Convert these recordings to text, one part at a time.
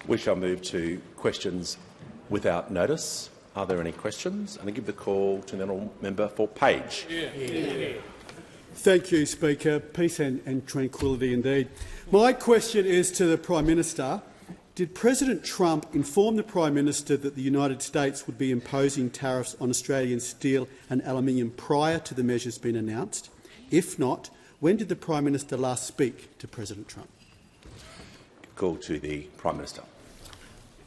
We shall move to questions without notice. Are there any questions? And I give the call to the honourable member for Page. Thank you, Speaker. Peace and tranquility indeed. My question is to the Prime Minister. Did President Trump inform the Prime Minister that the United States would be imposing tariffs on Australian steel and aluminium prior to the measures being announced? If not, when did the Prime Minister last speak to President Trump? Call to the Prime Minister.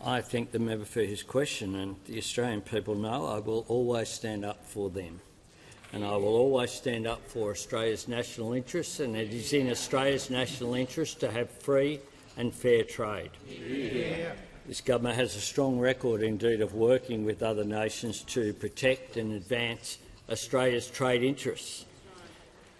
I thank the member for his question, and the Australian people know I will always stand up for them. And I will always stand up for Australia's national interests, and it is in Australia's national interest to have free and fair trade. This government has a strong record indeed of working with other nations to protect and advance Australia's trade interests.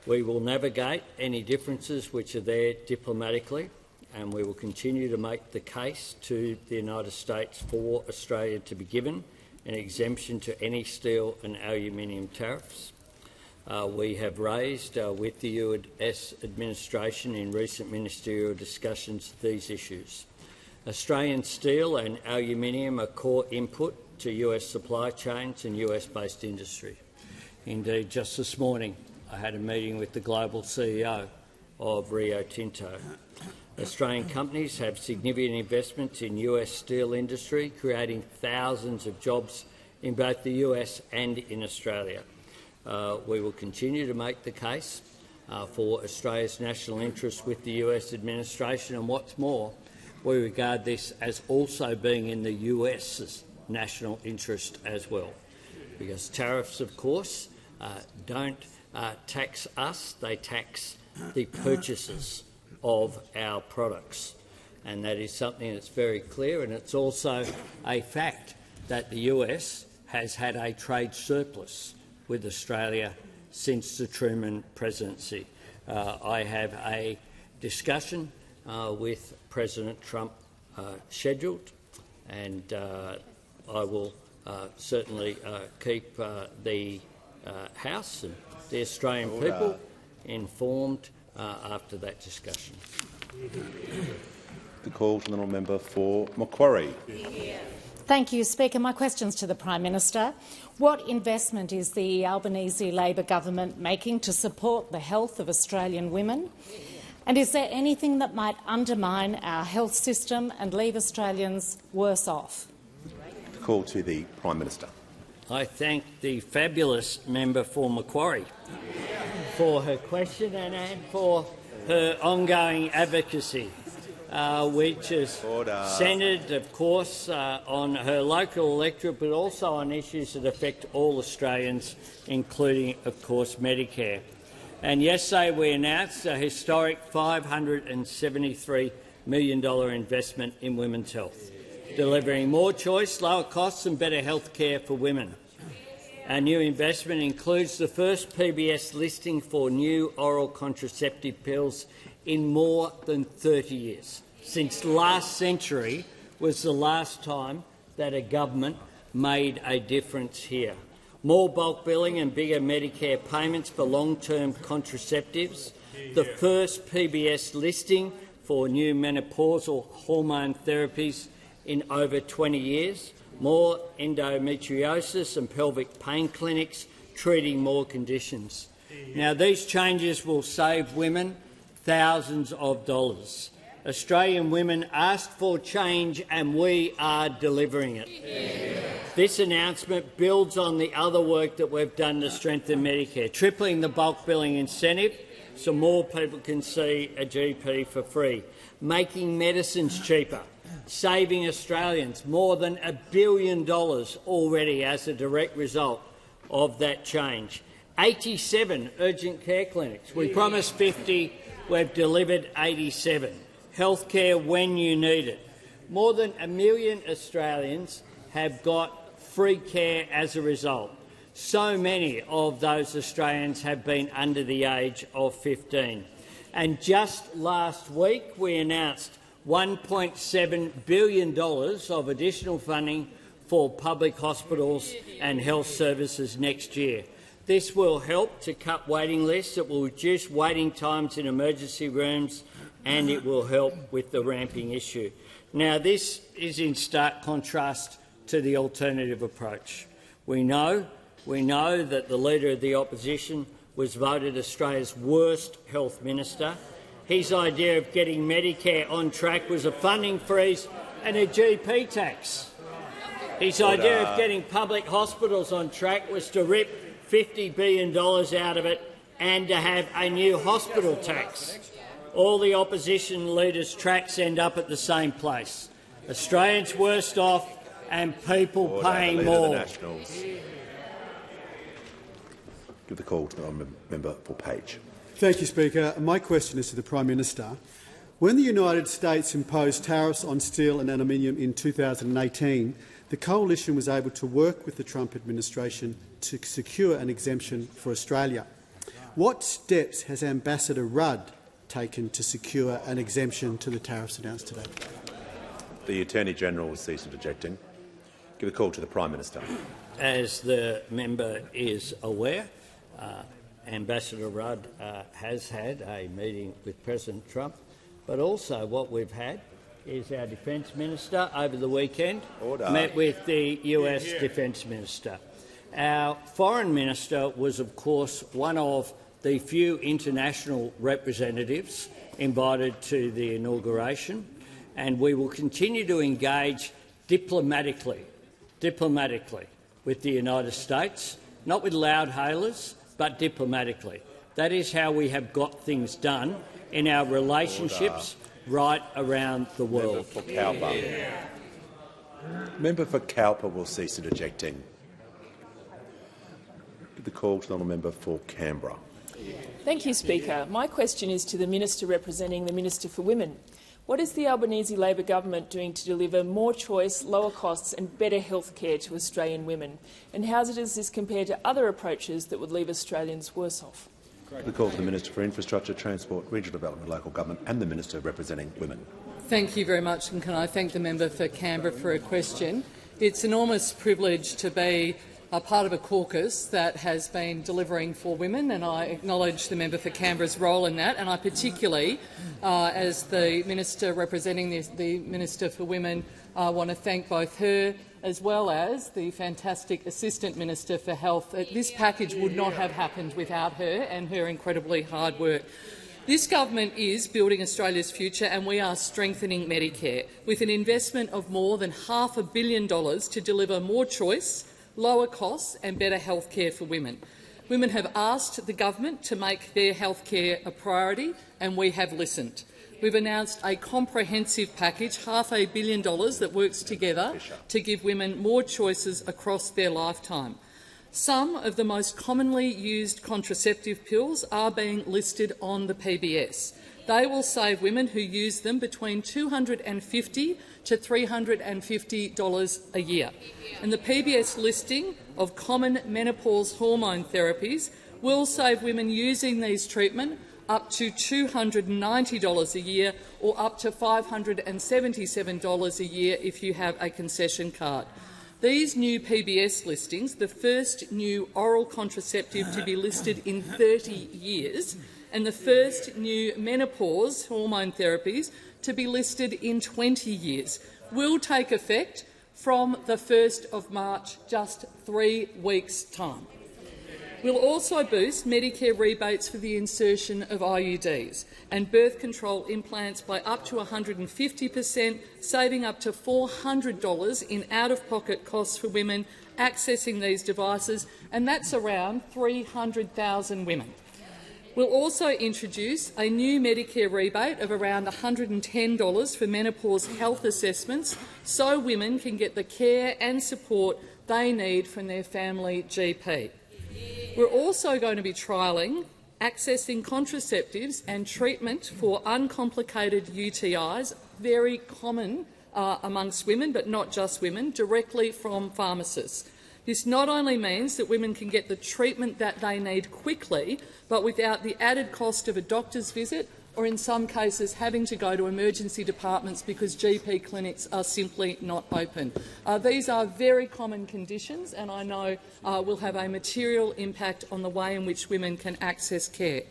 We will navigate any differences which are there diplomatically, and we will continue to make the case to the United States for Australia to be given an exemption to any steel and aluminium tariffs. We have raised with the US administration in recent ministerial discussions these issues. Australian steel and aluminium are core input to US supply chains and US-based industry. Indeed, just this morning I had a meeting with the global CEO of Rio Tinto. Australian companies have significant investments in US steel industry, creating thousands of jobs in both the US and in Australia. We will continue to make the case for Australia's national interests with the US administration, and what's more, we regard this as also being in the US's national interest as well, because tariffs, of course, don't tax us, they tax the purchasers of our products, and that is something that's very clear, and it's also a fact that the US has had a trade surplus with Australia since the Truman presidency. I have a discussion with President Trump scheduled, and I will certainly keep the House and the Australian people informed after that discussion. The call to the honourable member for Macquarie. Thank you, Speaker. My question's to the Prime Minister. What investment is the Albanese Labor government making to support the health of Australian women? And is there anything that might undermine our health system and leave Australians worse off? The call to the Prime Minister. I thank the fabulous member for Macquarie for her question and for her ongoing advocacy, which is centred, of course, on her local electorate, but also on issues that affect all Australians, including, of course, Medicare. And yesterday we announced a historic $573 million investment in women's health, delivering more choice, lower costs and better health care for women. Our new investment includes the first PBS listing for new oral contraceptive pills in more than 30 years. Since last century was the last time that a government made a difference here. More bulk billing and bigger Medicare payments for long-term contraceptives, the first PBS listing for new menopausal hormone therapies in over 20 years, more endometriosis and pelvic pain clinics treating more conditions. Now, these changes will save women thousands of dollars. Australian women asked for change and we are delivering it. This announcement builds on the other work that we've done to strengthen Medicare, tripling the bulk billing incentive so more people can see a GP for free, making medicines cheaper, saving Australians more than $1 billion already as a direct result of that change. 87 urgent care clinics. We promised 50, we've delivered 87. Healthcare when you need it. More than 1 million Australians have got free care as a result. So many of those Australians have been under the age of 15. And just last week we announced $1.7 billion of additional funding for public hospitals and health services next year. This will help to cut waiting lists, it will reduce waiting times in emergency rooms and it will help with the ramping issue. Now, this is in stark contrast to the alternative approach. We know that the Leader of the Opposition was voted Australia's worst health minister. His idea of getting Medicare on track was a funding freeze and a GP tax. His idea of getting public hospitals on track was to rip $50 billion out of it and to have a new hospital tax. All the opposition leaders' tracks end up at the same place. Australians worst off and people paying more. Give the call to the member for Page. Thank you, Speaker. My question is to the Prime Minister. When the United States imposed tariffs on steel and aluminium in 2018, the Coalition was able to work with the Trump administration to secure an exemption for Australia. What steps has Ambassador Rudd taken to secure an exemption to the tariffs announced today? The Attorney-General will cease interjecting. Give the call to the Prime Minister. As the member is aware, Ambassador Rudd has had a meeting with President Trump, but also what we've had is our Defence Minister over the weekend met with the US Defence Minister. Our Foreign Minister was, of course, one of the few international representatives invited to the inauguration, and we will continue to engage diplomatically with the United States, not with loudhailers, but diplomatically. That is how we have got things done in our relationships right around the world. Member for Cowper will cease interjecting. Give the call to the honourable member for Canberra. Thank you, Speaker. My question is to the Minister representing the Minister for Women. What is the Albanese Labor government doing to deliver more choice, lower costs and better health care to Australian women? And how does this compare to other approaches that would leave Australians worse off? The call to the Minister for Infrastructure, Transport, Regional Development, Local Government and the Minister representing Women. Thank you very much, and can I thank the member for Canberra for a question. It's an enormous privilege to be a part of a caucus that has been delivering for women, and I acknowledge the member for Canberra's role in that. And I particularly, as the Minister representing the Minister for Women, want to thank both her as well as the fantastic Assistant Minister for Health. This package would not have happened without her and her incredibly hard work. This government is building Australia's future, and we are strengthening Medicare with an investment of more than $500 million to deliver more choice, lower costs and better health care for women. Women have asked the government to make their health care a priority, and we have listened. We've announced a comprehensive package, $500 million, that works together to give women more choices across their lifetime. Some of the most commonly used contraceptive pills are being listed on the PBS. They will save women who use them between $250 to $350 a year. And the PBS listing of common menopause hormone therapies will save women using these treatments up to $290 a year or up to $577 a year if you have a concession card. These new PBS listings, the first new oral contraceptive to be listed in 30 years, and the first new menopause hormone therapies to be listed in 20 years, will take effect from the 1st of March, just 3 weeks' time. We'll also boost Medicare rebates for the insertion of IUDs and birth control implants by up to 150%, saving up to $400 in out-of-pocket costs for women accessing these devices, and that's around 300,000 women. We'll also introduce a new Medicare rebate of around $110 for menopause health assessments so women can get the care and support they need from their family GP. We're also going to be trialling accessing contraceptives and treatment for uncomplicated UTIs, very common amongst women, but not just women, directly from pharmacists. This not only means that women can get the treatment that they need quickly, but without the added cost of a doctor's visit or, in some cases, having to go to emergency departments because GP clinics are simply not open. These are very common conditions, and I know will have a material impact on the way in which women can access care.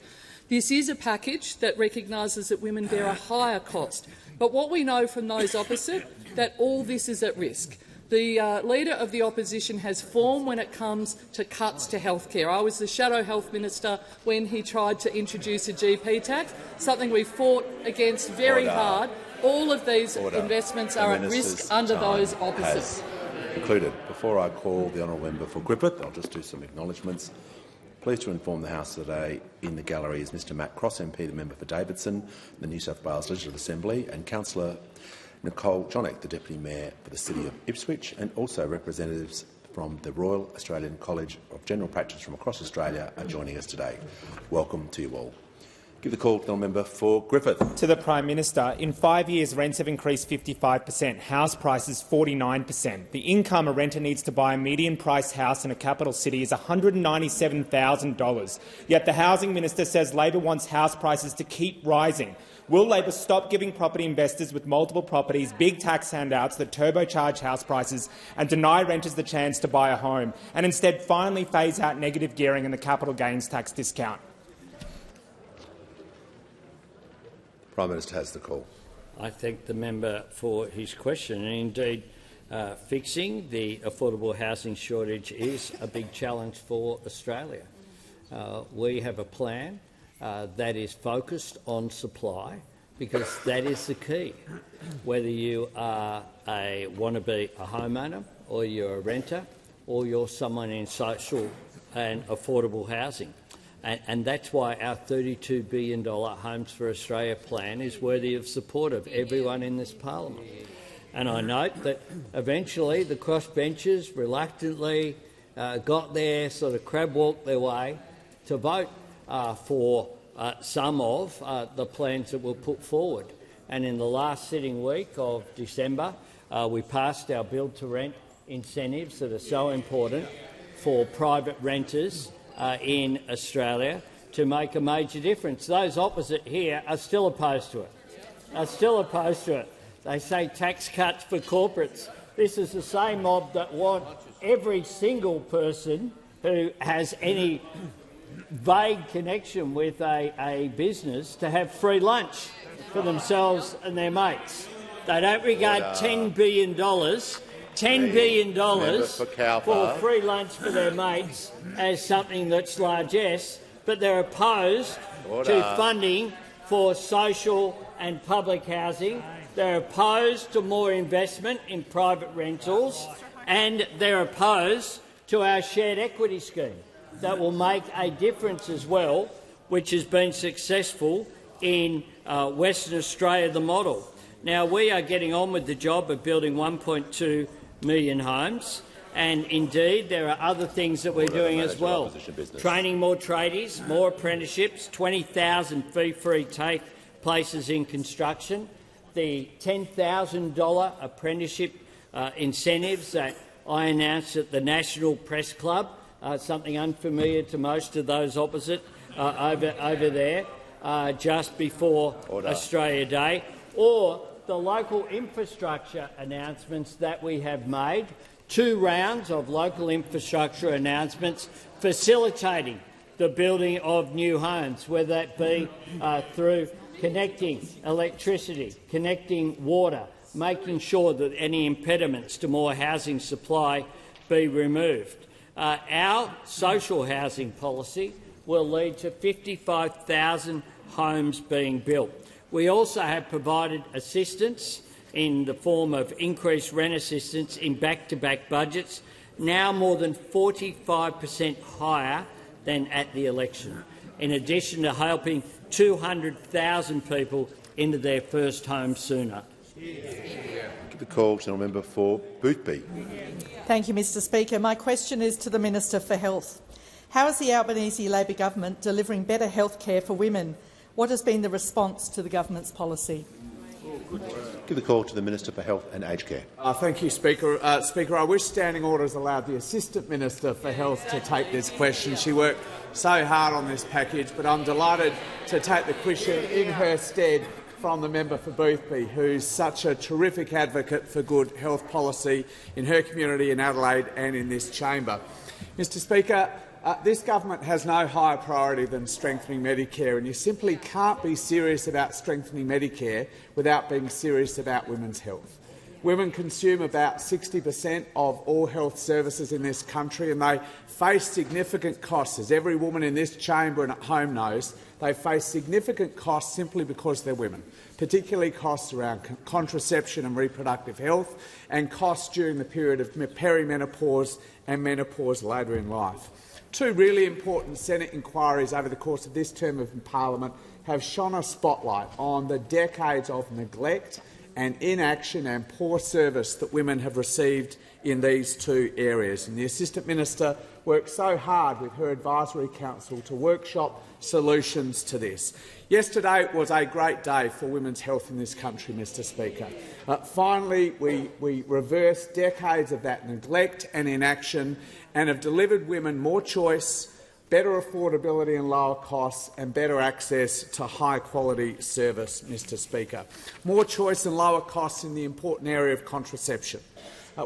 This is a package that recognises that women bear a higher cost. But what we know from those opposite, that all this is at risk. The Leader of the Opposition has form when it comes to cuts to healthcare. I was the Shadow Health Minister when he tried to introduce a GP tax, something we fought against very hard. All of these investments are at risk under those opposites. Concluded. Before I call the honourable member for Griffith, I'll just do some acknowledgements. Pleased to inform the House today in the gallery is Mr Matt Cross MP, the member for Davidson, the New South Wales Legislative Assembly, and Councillor Nicole Jonek, the Deputy Mayor for the City of Ipswich, and also representatives from the Royal Australian College of General Practice from across Australia are joining us today. Welcome to you all. Give the call to the member for Griffith. To the Prime Minister, in 5 years rents have increased 55%, house prices 49%. The income a renter needs to buy a median-priced house in a capital city is $197,000. Yet the Housing Minister says Labor wants house prices to keep rising. Will Labor stop giving property investors with multiple properties big tax handouts that turbocharge house prices and deny renters the chance to buy a home, and instead finally phase out negative gearing and the capital gains tax discount? The Prime Minister has the call. I thank the member for his question. And indeed, fixing the affordable housing shortage is a big challenge for Australia. We have a plan that is focused on supply, because that is the key. Whether you want to be a homeowner, or you're a renter, or you're someone in social and affordable housing. And that's why our $32 billion Homes for Australia plan is worthy of support of everyone in this parliament. And I note that eventually the crossbenchers reluctantly got there, sort of crab-walked their way to vote for some of the plans that were put forward. And in the last sitting week of December, we passed our build-to-rent incentives that are so important for private renters in Australia to make a major difference. Those opposite here are still opposed to it. They say tax cuts for corporates. This is the same mob that want every single person who has any vague connection with a business to have free lunch for themselves and their mates. They don't regard $10 billion for free lunch for their mates as something that's largesse, but they're opposed to funding for social and public housing. They're opposed to more investment in private rentals, and they're opposed to our shared equity scheme that will make a difference as well, which has been successful in Western Australia, the model. Now, we are getting on with the job of building 1.2 million homes, and indeed there are other things that we're doing as well. Training more tradies, more apprenticeships, 20,000 fee-free TAFE places in construction, the $10,000 apprenticeship incentives that I announced at the National Press Club, something unfamiliar to most of those opposite over there, just before Australia Day, or the local infrastructure announcements that we have made, 2 rounds of local infrastructure announcements facilitating the building of new homes, whether that be through connecting electricity, connecting water, making sure that any impediments to more housing supply be removed. Our social housing policy will lead to 55,000 homes being built. We also have provided assistance in the form of increased rent assistance in back-to-back budgets, now more than 45% higher than at the election, in addition to helping 200,000 people into their first home sooner. Give the call to the member for Boothby. Thank you, Mr Speaker. My question is to the Minister for Health. How is the Albanese Labor government delivering better health care for women? What has been the response to the government's policy? Give the call to the Minister for Health and Aged Care. Thank you, Speaker. Speaker, I wish standing orders allowed the Assistant Minister for Health to take this question. She worked so hard on this package, but I'm delighted to take the question in her stead from the member for Boothby, who's such a terrific advocate for good health policy in her community in Adelaide and in this chamber. Mr Speaker, This government has no higher priority than strengthening Medicare, and you simply can't be serious about strengthening Medicare without being serious about women's health. Women consume about 60% of all health services in this country, and they face significant costs. As every woman in this chamber and at home knows, they face significant costs simply because they're women, particularly costs around contraception and reproductive health, and costs during the period of perimenopause and menopause later in life. Two really important Senate inquiries over the course of this term of Parliament have shone a spotlight on the decades of neglect and inaction and poor service that women have received in these two areas. And the Assistant Minister worked so hard with her Advisory Council to workshop solutions to this. Yesterday was a great day for women's health in this country, Mr Speaker. Finally, we reversed decades of that neglect and inaction and have delivered women more choice, better affordability and lower costs, and better access to high-quality service, Mr Speaker. More choice and lower costs in the important area of contraception.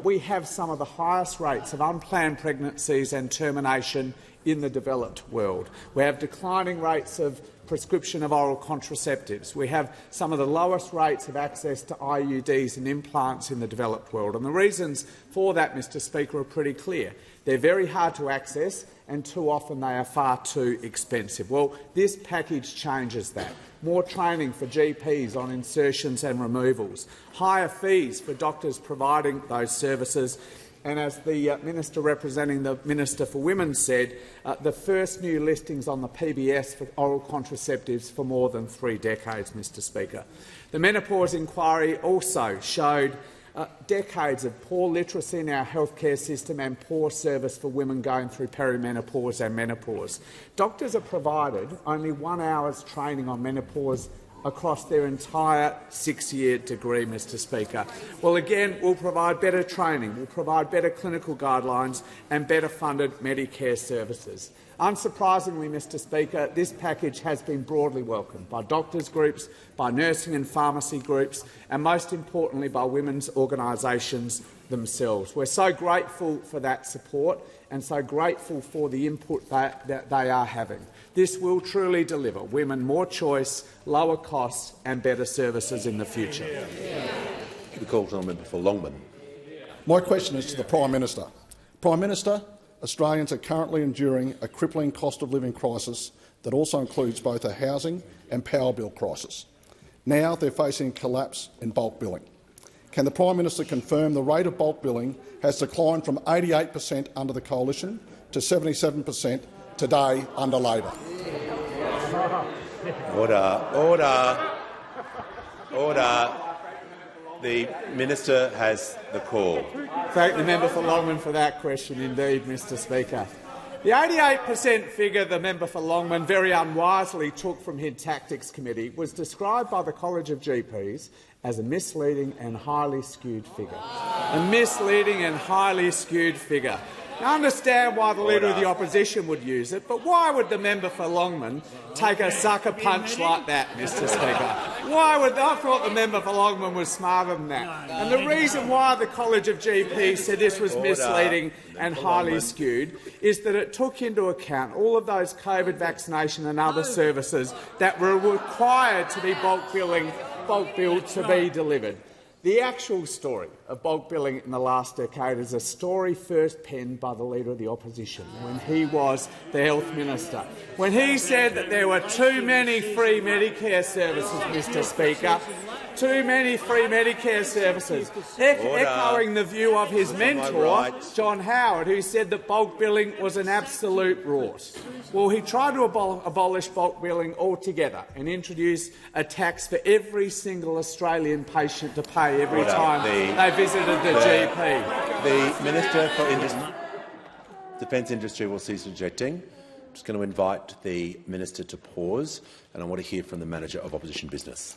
We have some of the highest rates of unplanned pregnancies and termination in the developed world. We have declining rates of prescription of oral contraceptives. We have some of the lowest rates of access to IUDs and implants in the developed world. And the reasons for that, Mr Speaker, are pretty clear. They're very hard to access, and too often they are far too expensive. Well, this package changes that. More training for GPs on insertions and removals, higher fees for doctors providing those services, and as the Minister representing the Minister for Women said, the first new listings on the PBS for oral contraceptives for more than 3 decades, Mr Speaker. The menopause inquiry also showed decades of poor literacy in our healthcare system and poor service for women going through perimenopause and menopause. Doctors are provided only 1 hour's training on menopause across their entire 6-year degree, Mr Speaker. Well, again, we'll provide better training, we'll provide better clinical guidelines and better funded Medicare services. Unsurprisingly, Mr Speaker, this package has been broadly welcomed by doctors' groups, by nursing and pharmacy groups, and most importantly by women's organisations themselves. We're so grateful for that support and so grateful for the input that they are having. This will truly deliver women more choice, lower costs and better services in the future. The call to the member for Longman. My question is to the Prime Minister. Prime Minister, Australians are currently enduring a crippling cost of living crisis that also includes both a housing and power bill crisis. Now they're facing a collapse in bulk billing. Can the Prime Minister confirm the rate of bulk billing has declined from 88% under the Coalition to 77% today under Labor? Order. Order. Order. The Minister has the call. Thank the member for Longman for that question indeed, Mr Speaker. The 88% figure the member for Longman very unwisely took from his Tactics Committee was described by the College of GPs as a misleading and highly skewed figure. A misleading and highly skewed figure. I understand why the Leader of the Opposition would use it, but why would the member for Longman take a sucker punch like that, Mr Speaker? I thought the member for Longman was smarter than that. And the reason why the College of GPs said this was misleading and highly skewed is that it took into account all of those COVID vaccination and other services that were required to be bulk billed to be delivered. The actual story of bulk billing in the last decade is a story first penned by the Leader of the Opposition when he was the Health Minister, when he said that there were too many free Medicare services, Mr Speaker, too many free Medicare services, echoing the view of his mentor, John Howard, who said that bulk billing was an absolute rort. Well, he tried to abolish bulk billing altogether and introduce a tax for every single Australian patient to pay every time they visited the GP. The Minister for Defence Industry will cease objecting. I'm just going to invite the Minister to pause, and I want to hear from the Manager of Opposition Business.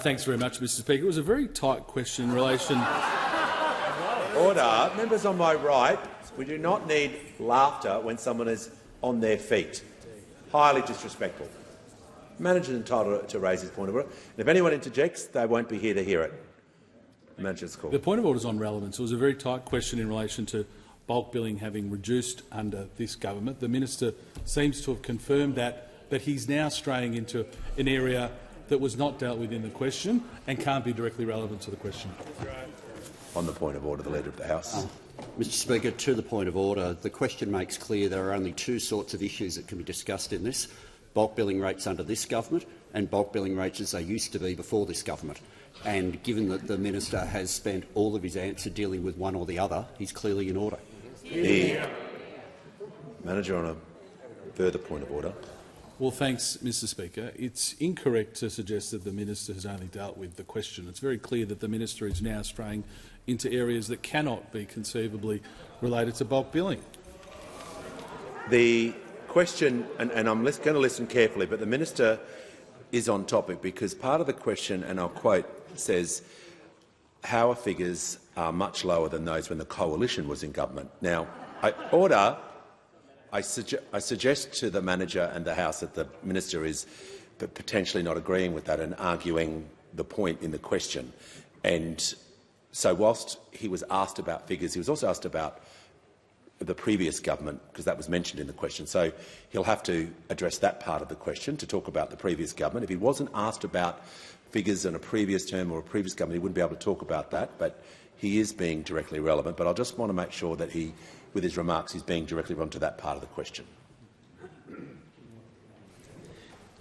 Thanks very much, Mr Speaker. It was a very tight question in relation— Order. Members on my right, we do not need laughter when someone is on their feet. Highly disrespectful. The manager is entitled to raise his point of order. And if anyone interjects, they won't be here to hear it. The manager's call. The point of order is on relevance. It was a very tight question in relation to bulk billing having reduced under this government. The minister seems to have confirmed that, but he's now straying into an area that was not dealt with in the question and can't be directly relevant to the question. On the point of order, the Leader of the House. Mr Speaker, to the point of order, the question makes clear there are only two sorts of issues that can be discussed in this: bulk billing rates under this government and bulk billing rates as they used to be before this government. And given that the minister has spent all of his answer dealing with one or the other, he's clearly in order. The Manager on a further point of order. Well, thanks, Mr Speaker. It's incorrect to suggest that the minister has only dealt with the question. It's very clear that the minister is now straying into areas that cannot be conceivably related to bulk billing. The question, and I'm going to listen carefully, but the minister is on topic because part of the question, and I'll quote, says our figures are much lower than those when the coalition was in government. Now, I suggest to the manager and the House that the minister is potentially not agreeing with that and arguing the point in the question. And so whilst he was asked about figures, he was also asked about the previous government, because that was mentioned in the question. So he'll have to address that part of the question to talk about the previous government. If he wasn't asked about figures in a previous term or a previous government, he wouldn't be able to talk about that. But he is being directly relevant. But I just want to make sure that he, with his remarks, he's being directly relevant to that part of the question.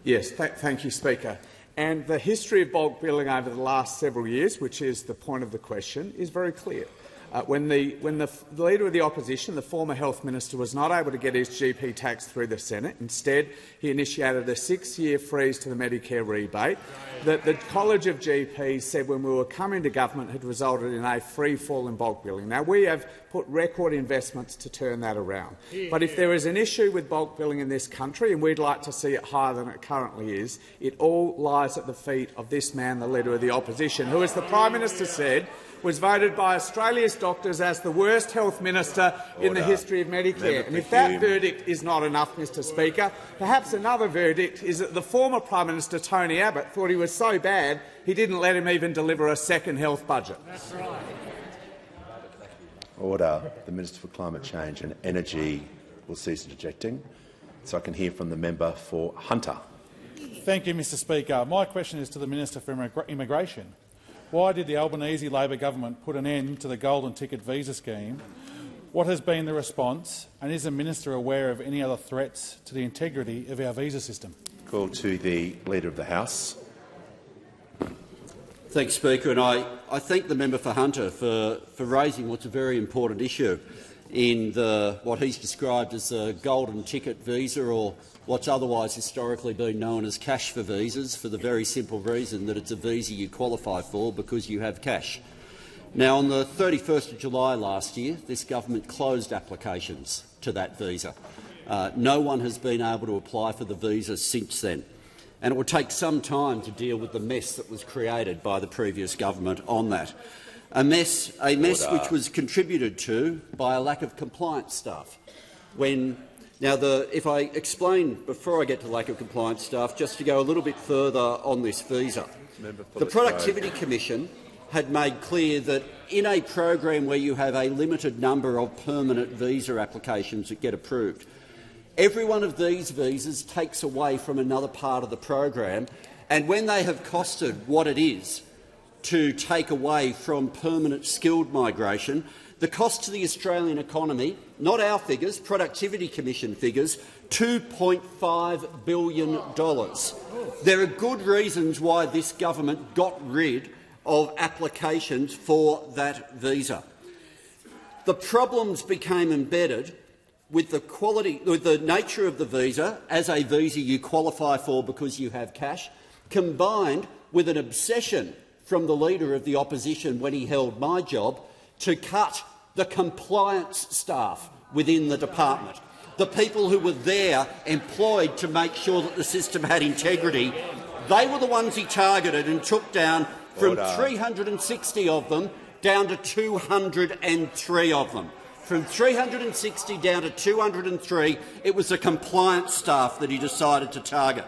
Yes, thank you, Speaker. And the history of bulk billing over the last several years, which is the point of the question, is very clear. When the Leader of the Opposition, the former Health Minister, was not able to get his GP tax through the Senate, instead he initiated a 6-year freeze to the Medicare rebate that the College of GPs said when we were coming to government had resulted in a free fall in bulk billing. Now, we have put record investments to turn that around. But if there is an issue with bulk billing in this country, and we'd like to see it higher than it currently is, it all lies at the feet of this man, the Leader of the Opposition, who, as the Prime Minister said, was voted by Australia's doctors as the worst health minister in the history of Medicare. And if that verdict is not enough, Mr Speaker, perhaps another verdict is that the former Prime Minister, Tony Abbott, thought he was so bad he didn't let him even deliver a second health budget. That's right. Order. The Minister for Climate Change and Energy will cease interjecting, so I can hear from the member for Hunter. Thank you, Mr Speaker. My question is to the Minister for Immigration. Why did the Albanese Labor government put an end to the golden ticket visa scheme? What has been the response, and is the minister aware of any other threats to the integrity of our visa system? Call to the Leader of the House. Thanks, Speaker, and I thank the member for Hunter for raising what's a very important issue in what he's described as the golden ticket visa, or what's otherwise historically been known as cash for visas, for the very simple reason that it's a visa you qualify for because you have cash. Now, on the 31st of July last year, this government closed applications to that visa. No one has been able to apply for the visa since then, and it will take some time to deal with the mess that was created by the previous government on that. A mess which was contributed to by a lack of compliance staff. If I explain before I get to lack of compliance staff, just to go a little bit further on this visa, the Productivity Commission had made clear that in a program where you have a limited number of permanent visa applications that get approved, every one of these visas takes away from another part of the program, and when they have costed what it is to take away from permanent skilled migration, the cost to the Australian economy, not our figures, Productivity Commission figures, $2.5 billion. There are good reasons why this government got rid of applications for that visa. The problems became embedded with the nature of the visa as a visa you qualify for because you have cash, combined with an obsession from the Leader of the Opposition when he held my job to cut the compliance staff within the department, the people who were there employed to make sure that the system had integrity. They were the ones he targeted and took down from 360 of them down to 203 of them. From 360 down to 203, it was the compliance staff that he decided to target.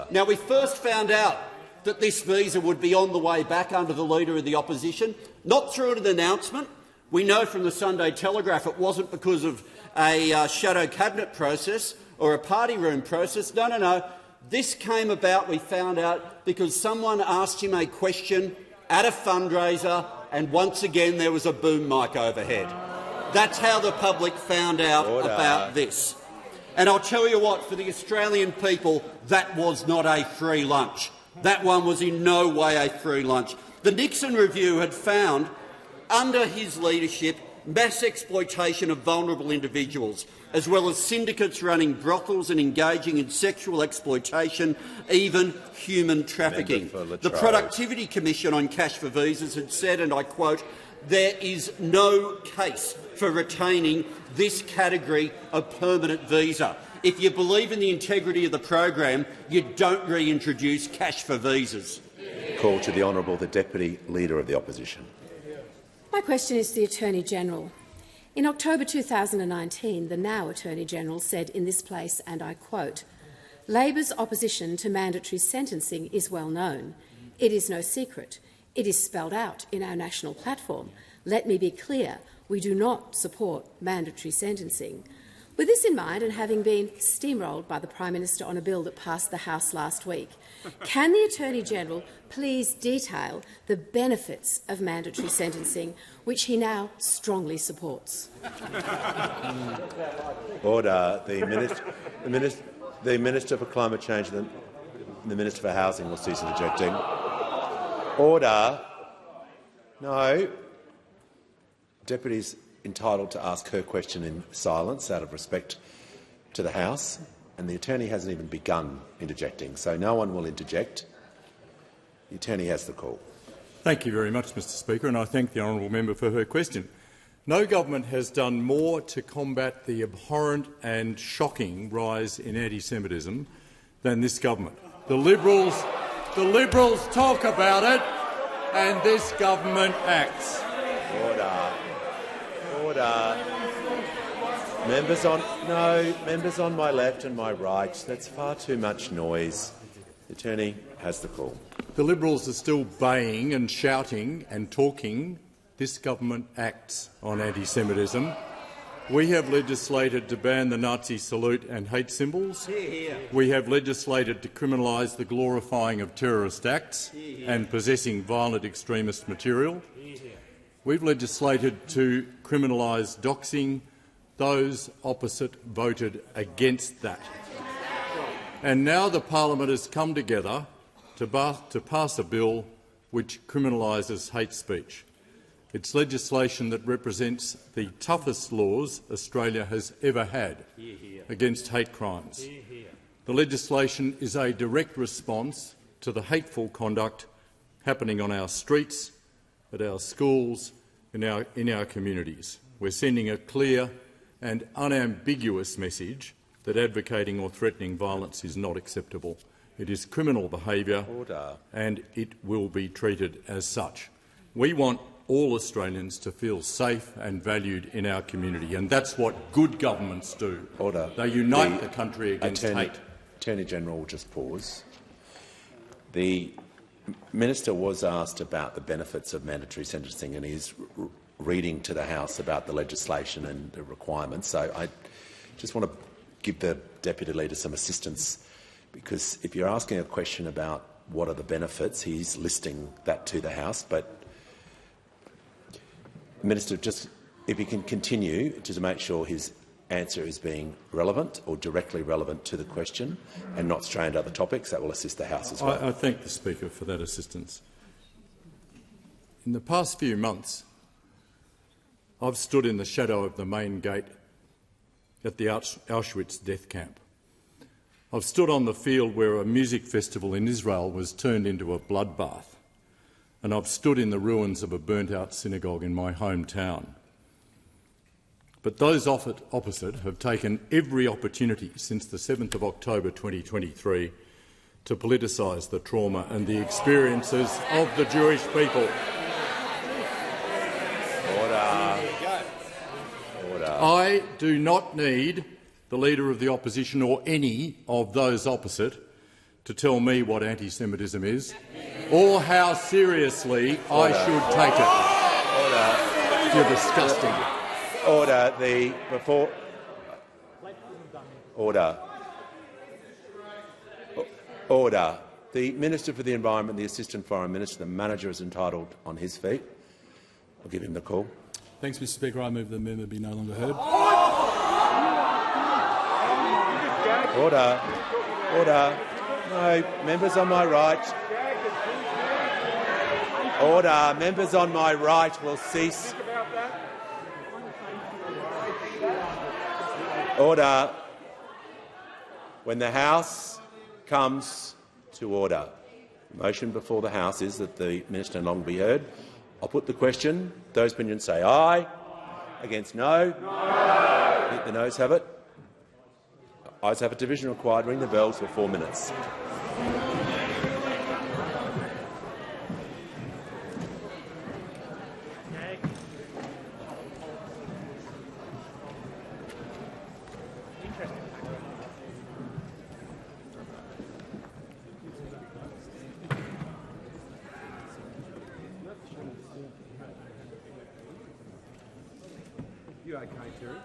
Now, we first found out that this visa would be on the way back under the Leader of the Opposition, not through an announcement, We know from the Sunday Telegraph it wasn't because of a shadow cabinet process or a party room process. No. This came about, we found out, because someone asked him a question at a fundraiser, and once again there was a boom mic overhead. That's how the public found out about this. And I'll tell you what, for the Australian people, that was not a free lunch. That one was in no way a free lunch. The Nixon Review had found, under his leadership, mass exploitation of vulnerable individuals, as well as syndicates running brothels and engaging in sexual exploitation, even human trafficking. The Productivity Commission on Cash for Visas had said, and I quote, "There is no case for retaining this category of permanent visa. If you believe in the integrity of the program, you don't reintroduce cash for visas." Call to the Honourable the Deputy Leader of the Opposition. My question is to the Attorney-General. In October 2019, the now Attorney-General said in this place, and I quote, "Labor's opposition to mandatory sentencing is well known. It is no secret. It is spelled out in our national platform. Let me be clear, we do not support mandatory sentencing." With this in mind, and having been steamrolled by the Prime Minister on a bill that passed the House last week, can the Attorney-General please detail the benefits of mandatory sentencing, which he now strongly supports? Order. The Minister for Climate Change and the Minister for Housing will cease interjecting. Order. No. Deputy's entitled to ask her question in silence out of respect to the House, and the Attorney hasn't even begun interjecting, so no one will interject. The Attorney has the call. Thank you very much, Mr Speaker, and I thank the honourable member for her question. No government has done more to combat the abhorrent and shocking rise in anti-Semitism than this government. The Liberals talk about it, and this government acts. Order. Members on my left and my right. That's far too much noise. The Attorney has the call. The Liberals are still baying and shouting and talking. This government acts on anti-Semitism. We have legislated to ban the Nazi salute and hate symbols. We have legislated to criminalise the glorifying of terrorist acts and possessing violent extremist material. We've legislated to criminalise doxing. Those opposite voted against that. And now the parliament has come together to pass a bill which criminalises hate speech. It's legislation that represents the toughest laws Australia has ever had against hate crimes. The legislation is a direct response to the hateful conduct happening on our streets, at our schools, in our communities. We're sending a clear and unambiguous message that advocating or threatening violence is not acceptable. It is criminal behaviour and it will be treated as such. We want all Australians to feel safe and valued in our community, and that's what good governments do. Order. They unite the country against hate. Attorney-General will just pause. The Minister was asked about the benefits of mandatory sentencing, and he's reading to the House about the legislation and the requirements. So I just want to give the Deputy Leader some assistance, because if you're asking a question about what are the benefits, he's listing that to the House. But, Minister, just if he can continue to make sure his answer is being relevant or directly relevant to the question and not stray into other topics, that will assist the House as well. I thank the Speaker for that assistance. In the past few months, I've stood in the shadow of the main gate at the Auschwitz death camp. I've stood on the field where a music festival in Israel was turned into a bloodbath, and I've stood in the ruins of a burnt-out synagogue in my hometown. But those opposite have taken every opportunity since the 7th of October 2023 to politicise the trauma and the experiences of the Jewish people. Order. I do not need the Leader of the Opposition or any of those opposite to tell me what anti-Semitism is or how seriously I should take it. You're disgusting. Order. Order. The Minister for the Environment, the Assistant Foreign Minister, the manager is entitled on his feet. I'll give him the call. Thanks, Mr Speaker. I move the member be no longer heard. Order. Order. No, members on my right. Order. Members on my right will cease. Order. When the House comes to order, the motion before the House is that the minister no longer be heard. I'll put the question. Those opinions say aye. Against no. No. The noes have it. Ayes have it. Division required. Ring the bells for 4 minutes. You okay, Terry?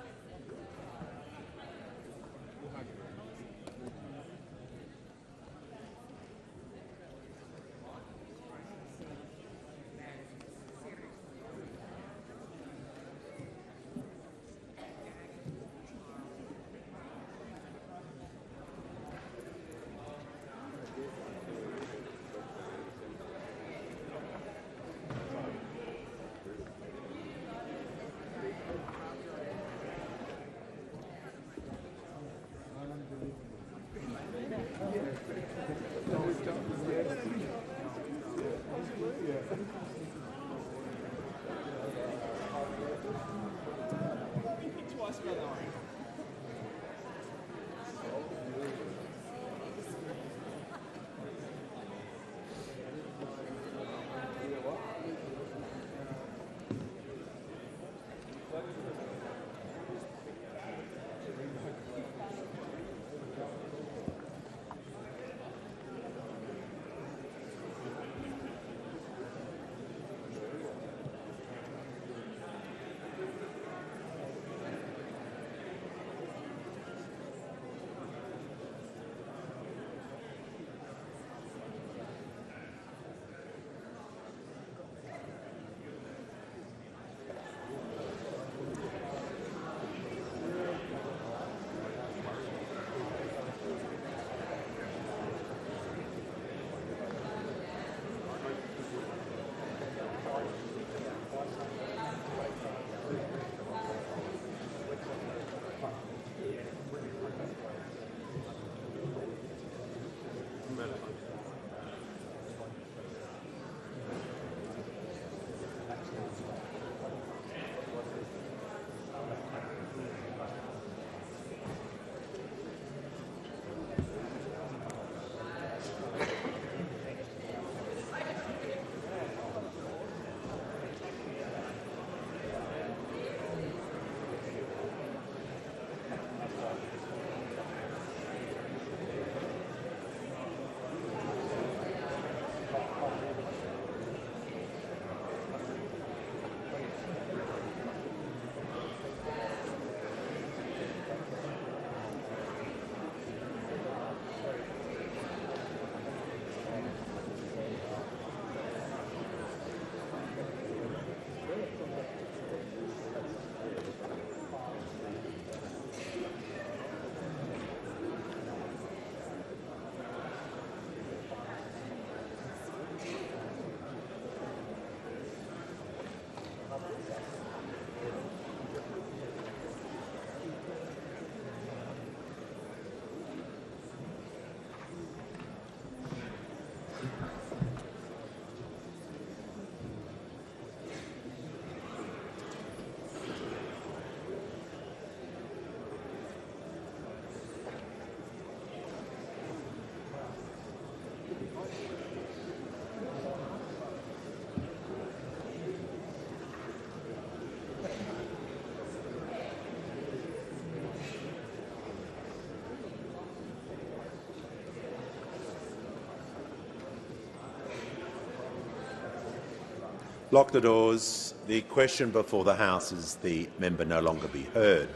Lock the doors. The question before the House is the member no longer be heard.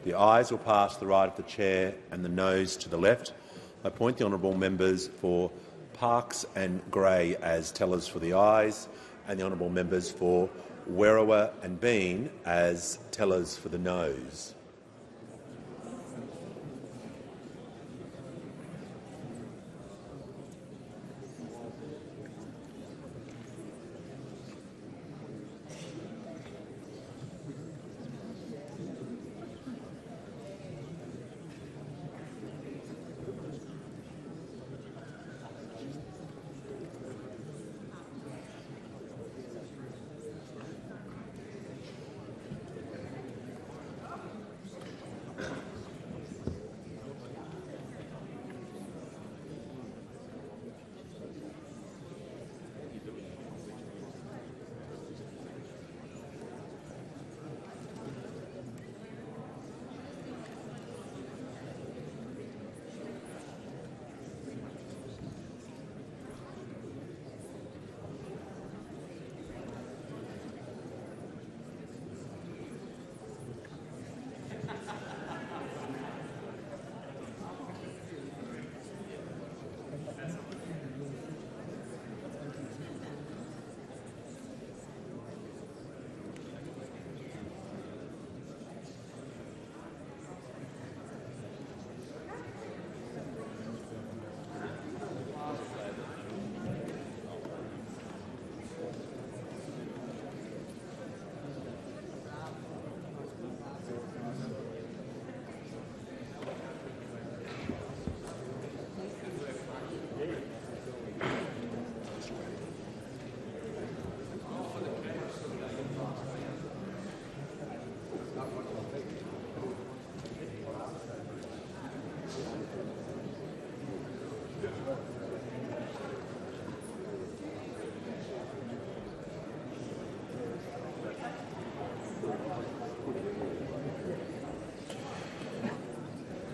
The ayes will pass to the right of the chair and the noes to the left. I appoint the honourable members for Parkes and Gray as tellers for the ayes and the honourable members for Werriwa and Bean as tellers for the noes.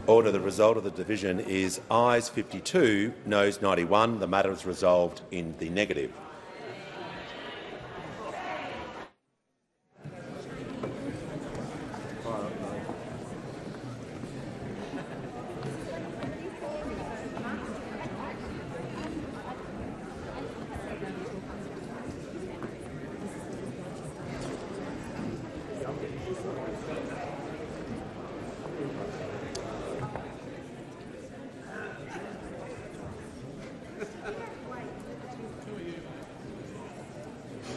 Order. The result of the division is ayes 52, noes 91. The matter is resolved in the negative.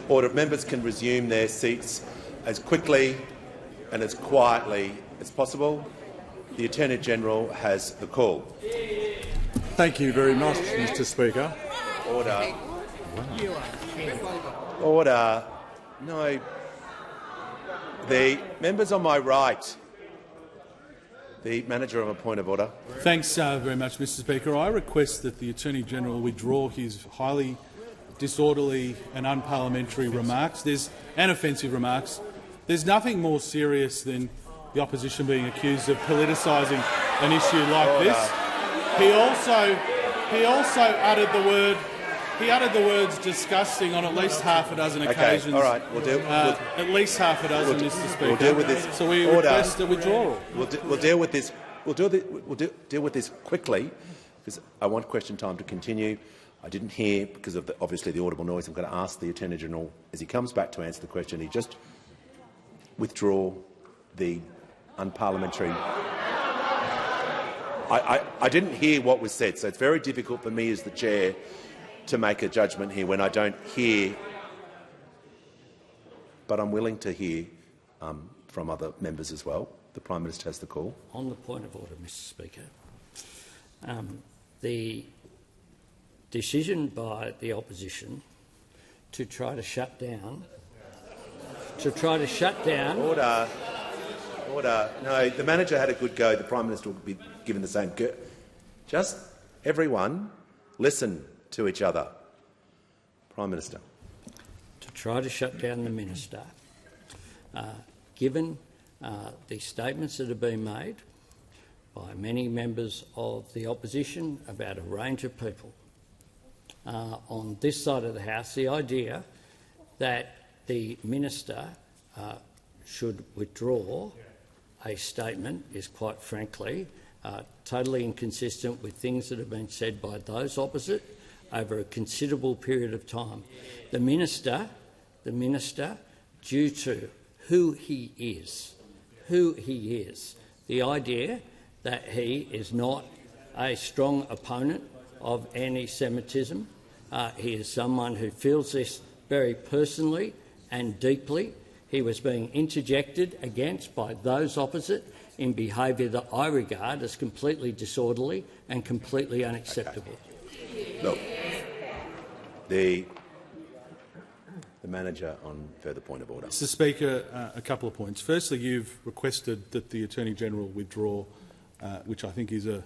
Order. Members can resume their seats as quickly and as quietly as possible. The Attorney-General has the call. Thank you very much, Mr. Speaker. Order. Order. No. The members on my right. The manager on a point of order. Thanks very much, Mr. Speaker. I request that the Attorney-General withdraw his highly disorderly and unparliamentary remarks and offensive remarks. There's nothing more serious than the opposition being accused of politicising an issue like this. He also uttered the words "disgusting" on at least half a dozen occasions. All right, we'll deal. At least half a dozen, Mr. Speaker. We'll deal with this. So we request a withdrawal. We'll deal with this. We'll deal with this quickly, because I want question time to continue. I didn't hear, because of obviously the audible noise. I'm going to ask the Attorney-General, as he comes back to answer the question, he just withdraw the unparliamentary. I didn't hear what was said, so it's very difficult for me as the chair to make a judgment here when I don't hear. But I'm willing to hear from other members as well. The Prime Minister has the call. On the point of order, Mr. Speaker, the decision by the opposition to try to shut down. Order. Order. No, the manager had a good go. The Prime Minister will be given the same. Just everyone listen to each other. Prime Minister. To try to shut down the minister, given the statements that have been made by many members of the opposition about a range of people on this side of the House, the idea that the minister should withdraw a statement is, quite frankly, totally inconsistent with things that have been said by those opposite over a considerable period of time. The minister, due to who he is, the idea that he is not a strong opponent of anti-Semitism, he is someone who feels this very personally and deeply. He was being interjected against by those opposite in behaviour that I regard as completely disorderly and completely unacceptable. Okay. Look, the manager on further point of order. Mr Speaker, a couple of points. Firstly, you've requested that the Attorney-General withdraw, which I think is the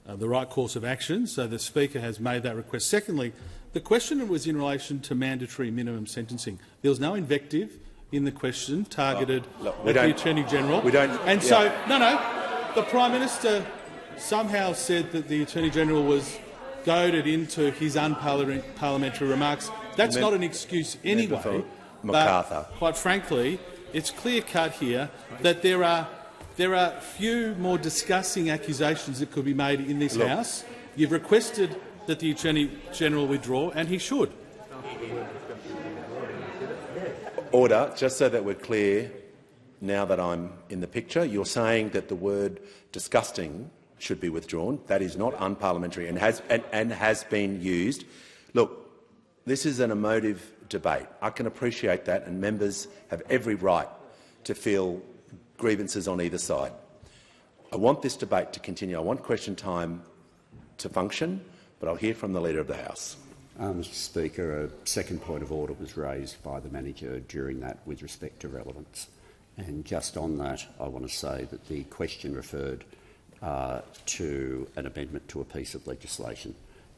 right course of action, so the Speaker has made that request. Secondly, the question was in relation to mandatory minimum sentencing. There was no invective in the question targeted at the Attorney-General. The Prime Minister somehow said that the Attorney-General was goaded into his unparliamentary remarks. That's not an excuse anyway, but quite frankly, it's clear-cut here that there are few more disgusting accusations that could be made in this House. You've requested that the Attorney-General withdraw, and he should. Order. Just so that we're clear, now that I'm in the picture, you're saying that the word disgusting should be withdrawn. That is not unparliamentary and has been used. Look, this is an emotive debate. I can appreciate that, and members have every right to feel grievances on either side. I want this debate to continue. I want question time to function, but I'll hear from the Leader of the House. Mr Speaker, a second point of order was raised by the manager during that with respect to relevance. And just on that, I want to say that the question referred to an amendment to a piece of legislation,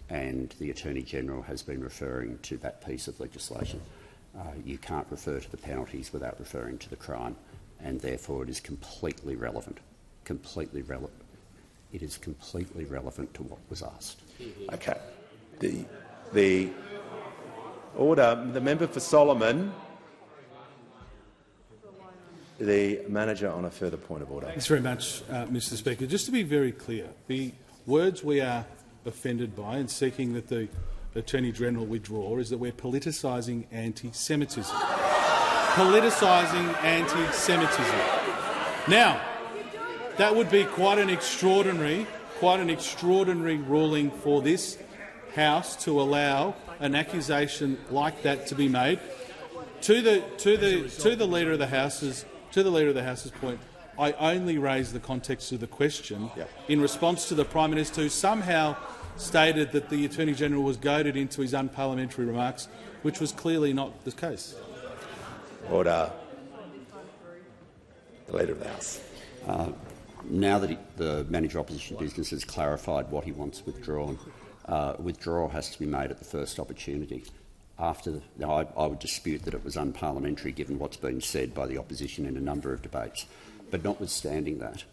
and the Attorney-General has been referring to that piece of legislation. You can't refer to the penalties without referring to the crime, and therefore it is completely relevant. It is completely relevant to what was asked. Okay. The order. The member for Solomon. The manager on a further point of order. Thanks very much, Mr Speaker. Just to be very clear, the words we are offended by and seeking that the Attorney-General withdraw is that we're politicising anti-Semitism. Politicising anti-Semitism. Now, that would be quite an extraordinary ruling for this House to allow an accusation like that to be made. To the Leader of the House's point, I only raised the context of the question in response to the Prime Minister, who somehow stated that the Attorney-General was goaded into his unparliamentary remarks, which was clearly not the case. Order. The Leader of the House. Now that the Manager Opposition Business has clarified what he wants withdrawn, withdrawal has to be made at the first opportunity. I would dispute that it was unparliamentary given what's been said by the opposition in a number of debates. But notwithstanding that,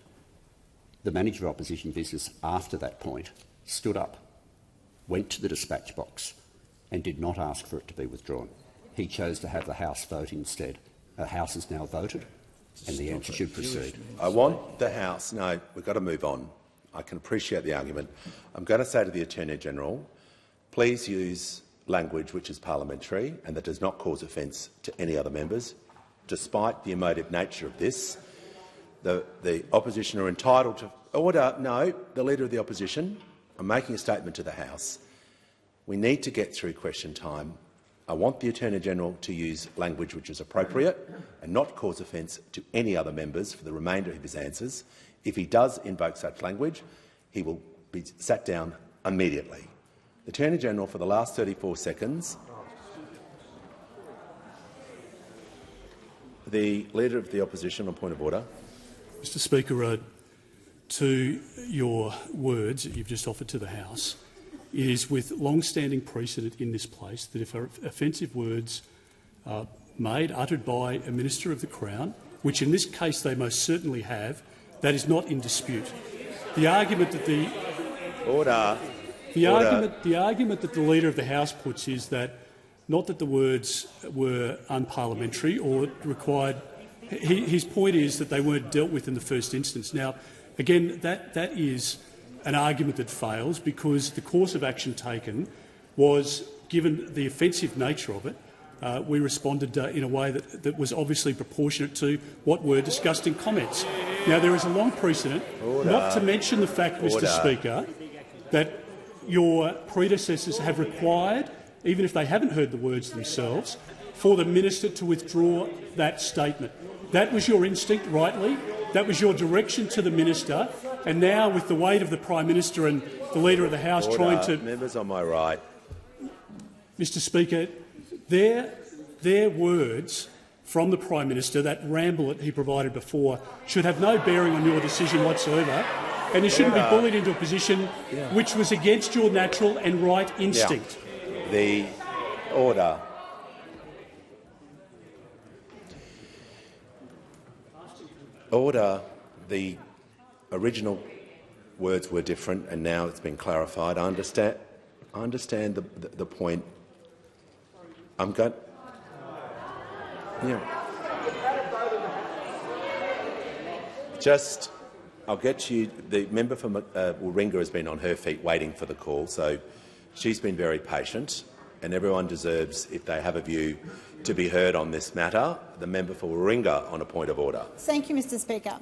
the Manager Opposition Business after that point stood up, went to the dispatch box and did not ask for it to be withdrawn. He chose to have the House vote instead. The House has now voted and the answer should proceed. I want the House— no, we've got to move on. I can appreciate the argument. I'm going to say to the Attorney-General, please use language which is parliamentary and that does not cause offence to any other members. Despite the emotive nature of this, the opposition are entitled to— order. No, the Leader of the Opposition. I'm making a statement to the House. We need to get through question time. I want the Attorney-General to use language which is appropriate and not cause offence to any other members for the remainder of his answers. If he does invoke such language, he will be sat down immediately. The Attorney-General, for the last 34 seconds. The Leader of the Opposition on point of order. Mr Speaker, to your words that you've just offered to the House, it is with long-standing precedent in this place that if offensive words are uttered by a Minister of the Crown, which in this case they most certainly have, that is not in dispute. The argument that the argument that the Leader of the House puts is that not that the words were unparliamentary or required. His point is that they weren't dealt with in the first instance. Now, again, that is an argument that fails because the course of action taken was, given the offensive nature of it, we responded in a way that was obviously proportionate to what were discussed in comments. Now, there is a long precedent, not to mention the fact, Mr Speaker, that your predecessors have required, even if they haven't heard the words themselves, for the minister to withdraw that statement. That was your instinct, rightly. That was your direction to the minister. And now, with the weight of the Prime Minister and the Leader of the House trying to— Members on my right. Mr Speaker, their words from the Prime Minister, that ramble that he provided before, should have no bearing on your decision whatsoever, and you shouldn't be bullied into a position which was against your natural and right instinct. The order. Order. The original words were different, and now it's been clarified. I understand the point. I'm going. Just, I'll get you. The member for Warringah has been on her feet waiting for the call, so she's been very patient, and everyone deserves, if they have a view, to be heard on this matter. The member for Warringah on a point of order. Thank you, Mr Speaker.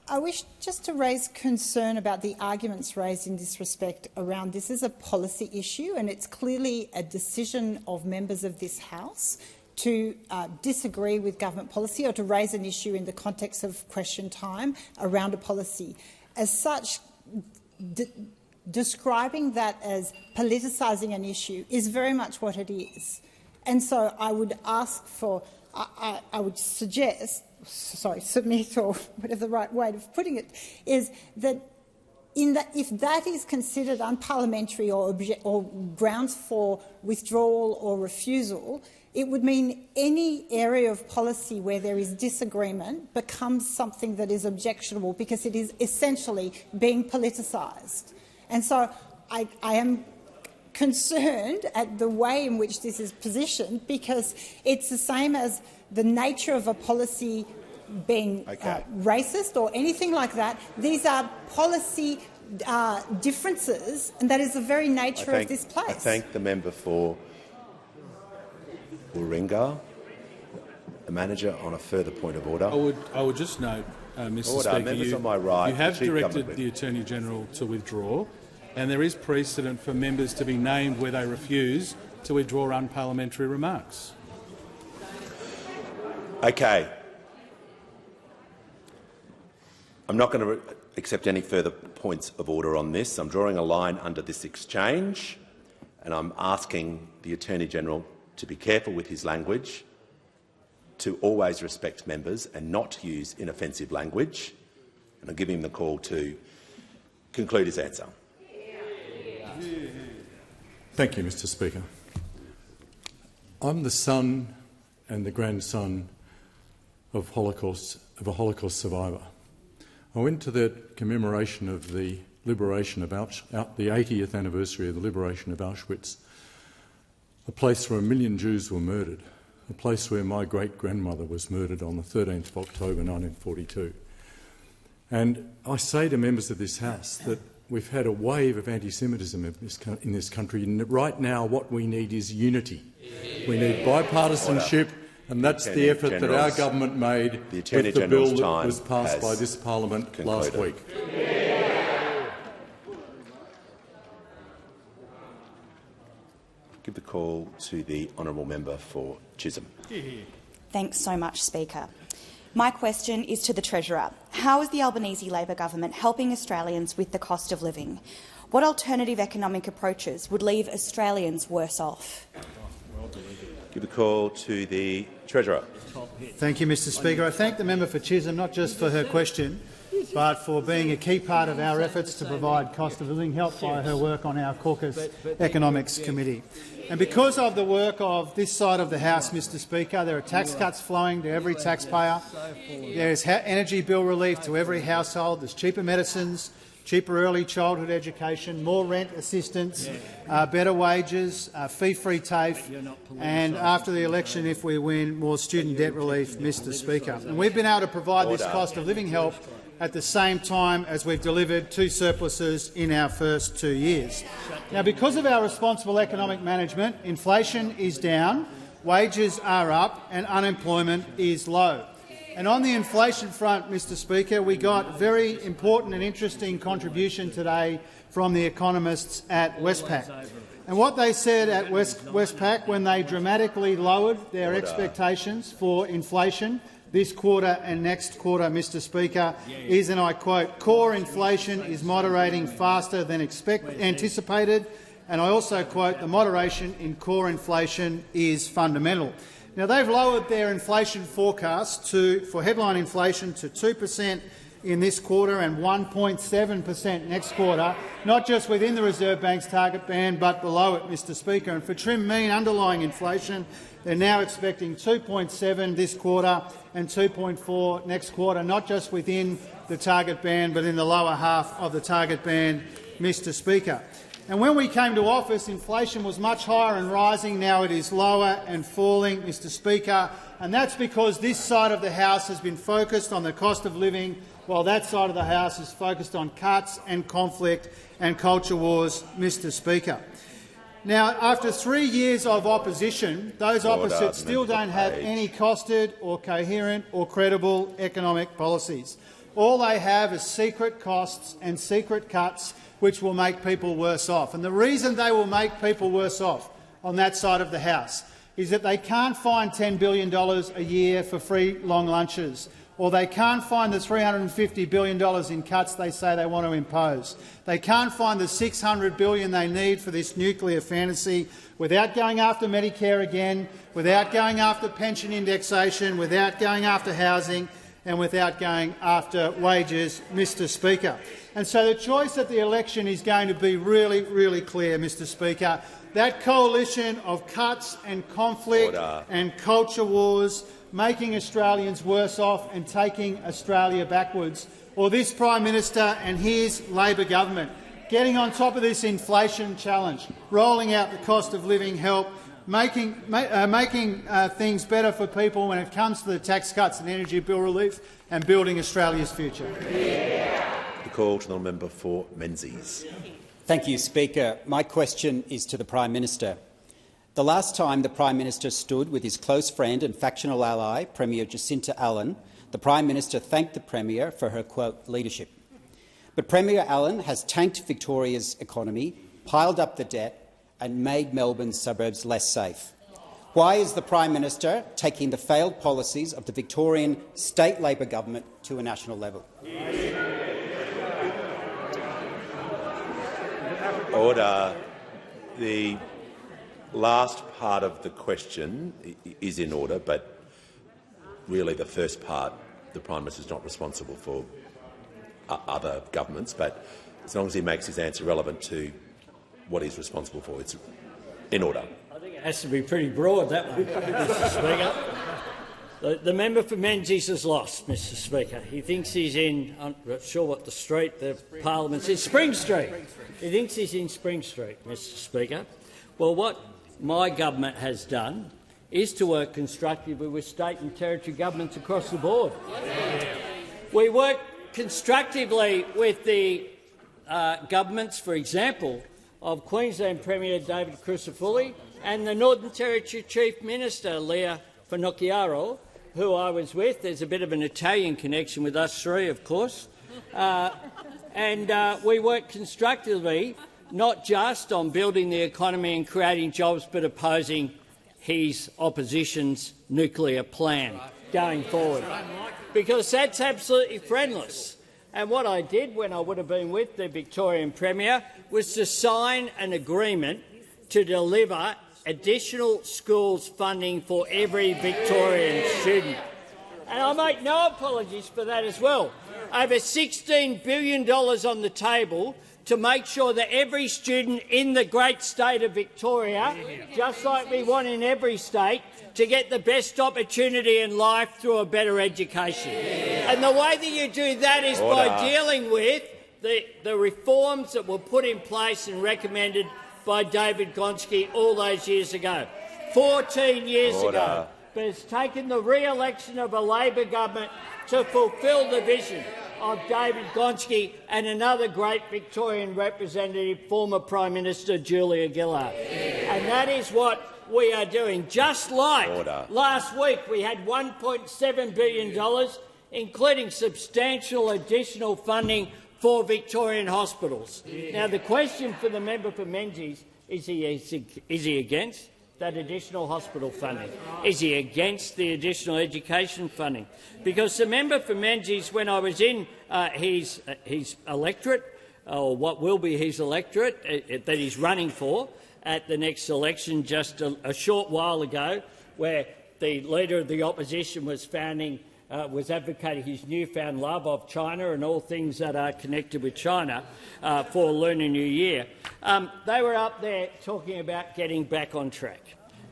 I wish just to raise concern about the arguments raised in this respect around this is a policy issue, and it's clearly a decision of members of this House to disagree with government policy or to raise an issue in the context of question time around a policy. As such, describing that as politicising an issue is very much what it is. And so I would ask for, I would suggest, submit, or whatever the right way of putting it, is that if that is considered unparliamentary or grounds for withdrawal or refusal, it would mean any area of policy where there is disagreement becomes something that is objectionable because it is essentially being politicised. And so I am concerned at the way in which this is positioned, because it's the same as the nature of a policy being racist or anything like that. These are policy differences, and that is the very nature of this place. I thank the member for Warringah. The manager on a further point of order. I would just note, Mr Speaker, members on my right, you have directed the Attorney-General to withdraw, and there is precedent for members to be named where they refuse to withdraw unparliamentary remarks. Okay. I'm not going to accept any further points of order on this. I'm drawing a line under this exchange, and I'm asking the Attorney-General to be careful with his language, to always respect members and not use inoffensive language, and I'll give him the call to conclude his answer. Thank you, Mr Speaker. I'm the son and the grandson of a Holocaust survivor. I went to the commemoration of the liberation of the 80th anniversary of the liberation of Auschwitz, a place where 1 million Jews were murdered, a place where my great-grandmother was murdered on the 13th of October 1942. And I say to members of this House that we've had a wave of anti-Semitism in this country, and right now what we need is unity. We need bipartisanship, and that's the effort that our government made with the bill that was passed by this parliament last week. Give the call to the honourable member for Chisholm. Thanks so much, Speaker. My question is to the Treasurer. How is the Albanese Labor government helping Australians with the cost of living? What alternative economic approaches would leave Australians worse off? Give the call to the Treasurer. Thank you, Mr Speaker. I thank the member for Chisholm not just for her question, but for being a key part of our efforts to provide cost of living help by her work on our Caucus Economics Committee. And because of the work of this side of the House, Mr Speaker, there are tax cuts flowing to every taxpayer. There is energy bill relief to every household. There's cheaper medicines, cheaper early childhood education, more rent assistance, better wages, fee-free TAFE, and after the election, if we win, more student debt relief, Mr Speaker. And we've been able to provide this cost of living help at the same time as we've delivered 2 surpluses in our first 2 years. Now, because of our responsible economic management, inflation is down, wages are up and unemployment is low. And on the inflation front, Mr Speaker, we got a very important and interesting contribution today from the economists at Westpac. And what they said at Westpac when they dramatically lowered their expectations for inflation this quarter and next quarter, Mr Speaker, is, and I quote, "Core inflation is moderating faster than anticipated," and I also quote, "The moderation in core inflation is fundamental." Now, they've lowered their inflation forecast for headline inflation to 2% in this quarter and 1.7% next quarter, not just within the Reserve Bank's target band but below it, Mr Speaker. And for trim mean underlying inflation, they're now expecting 2.7 this quarter and 2.4 next quarter, not just within the target band but in the lower half of the target band, Mr Speaker. And when we came to office, inflation was much higher and rising. Now it is lower and falling, Mr Speaker, and that's because this side of the House has been focused on the cost of living, while that side of the House is focused on cuts and conflict and culture wars, Mr Speaker. Now, after 3 years of opposition, those opposites still don't have any costed or coherent or credible economic policies. All they have is secret costs and secret cuts which will make people worse off. And the reason they will make people worse off on that side of the House is that they can't find $10 billion a year for free long lunches, or they can't find the $350 billion in cuts they say they want to impose. They can't find the $600 billion they need for this nuclear fantasy without going after Medicare again, without going after pension indexation, without going after housing and without going after wages, Mr Speaker. And so the choice at the election is going to be really, really clear, Mr Speaker. That coalition of cuts and conflict and culture wars, making Australians worse off and taking Australia backwards, or this Prime Minister and his Labor government getting on top of this inflation challenge, rolling out the cost of living help, making things better for people when it comes to the tax cuts and energy bill relief, and building Australia's future. The call to the member for Menzies. Thank you, Speaker. My question is to the Prime Minister. The last time the Prime Minister stood with his close friend and factional ally, Premier Jacinta Allan, the Prime Minister thanked the Premier for her, quote, leadership. But Premier Allan has tanked Victoria's economy, piled up the debt and made Melbourne's suburbs less safe. Why is the Prime Minister taking the failed policies of the Victorian state Labor government to a national level? Order. The last part of the question is in order, but really the first part, the Prime Minister is not responsible for other governments, but as long as he makes his answer relevant to what he's responsible for, it's in order. I think it has to be pretty broad, that one, Mr Speaker. The member for Menzies has lost, Mr Speaker. He thinks he's in, I'm not sure what the street, the Parliament's in, Spring Street. He thinks he's in Spring Street, Mr Speaker. Well, what my government has done is to work constructively with state and territory governments across the board. We work constructively with the governments, for example, of Queensland Premier David Crisafulli and the Northern Territory Chief Minister Leah Finocchiaro, who I was with. There's a bit of an Italian connection with us three, of course. And we work constructively, not just on building the economy and creating jobs, but opposing his opposition's nuclear plan going forward, because that's absolutely friendless. And what I did when I would have been with the Victorian Premier was to sign an agreement to deliver additional schools funding for every Victorian student. And I make no apologies for that as well. Over $16 billion on the table to make sure that every student in the great state of Victoria, just like we want in every state, to get the best opportunity in life through a better education. And the way that you do that is by dealing with the reforms that were put in place and recommended by David Gonski all those years ago, 14 years ago. But it's taken the re-election of a Labor government to fulfil the vision of David Gonski and another great Victorian representative, former Prime Minister Julia Gillard. And that is what we are doing. Just like last week, we had $1.7 billion, including substantial additional funding for Victorian hospitals. Now, the question for the member for Menzies is he against that additional hospital funding? Is he against the additional education funding? Because the member for Menzies, when I was in his electorate, or what will be his electorate that he's running for at the next election just a short while ago, where the Leader of the Opposition was advocating his newfound love of China and all things that are connected with China for Lunar New Year. They were up there talking about getting back on track.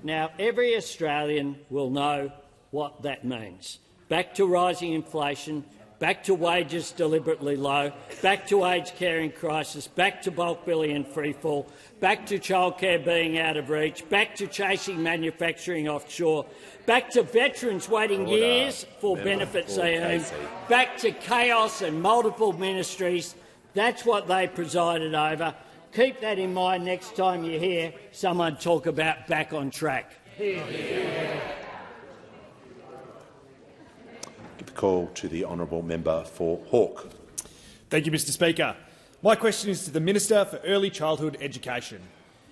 Now, every Australian will know what that means. Back to rising inflation, back to wages deliberately low, back to aged care in crisis, back to bulk billing and freefall, back to childcare being out of reach, back to chasing manufacturing offshore, back to veterans waiting years for benefits they earn, back to chaos and multiple ministries. That's what they presided over. Keep that in mind next time you hear someone talk about back on track. Give the call to the honourable member for Hawke. Thank you, Mr Speaker. My question is to the Minister for Early Childhood Education.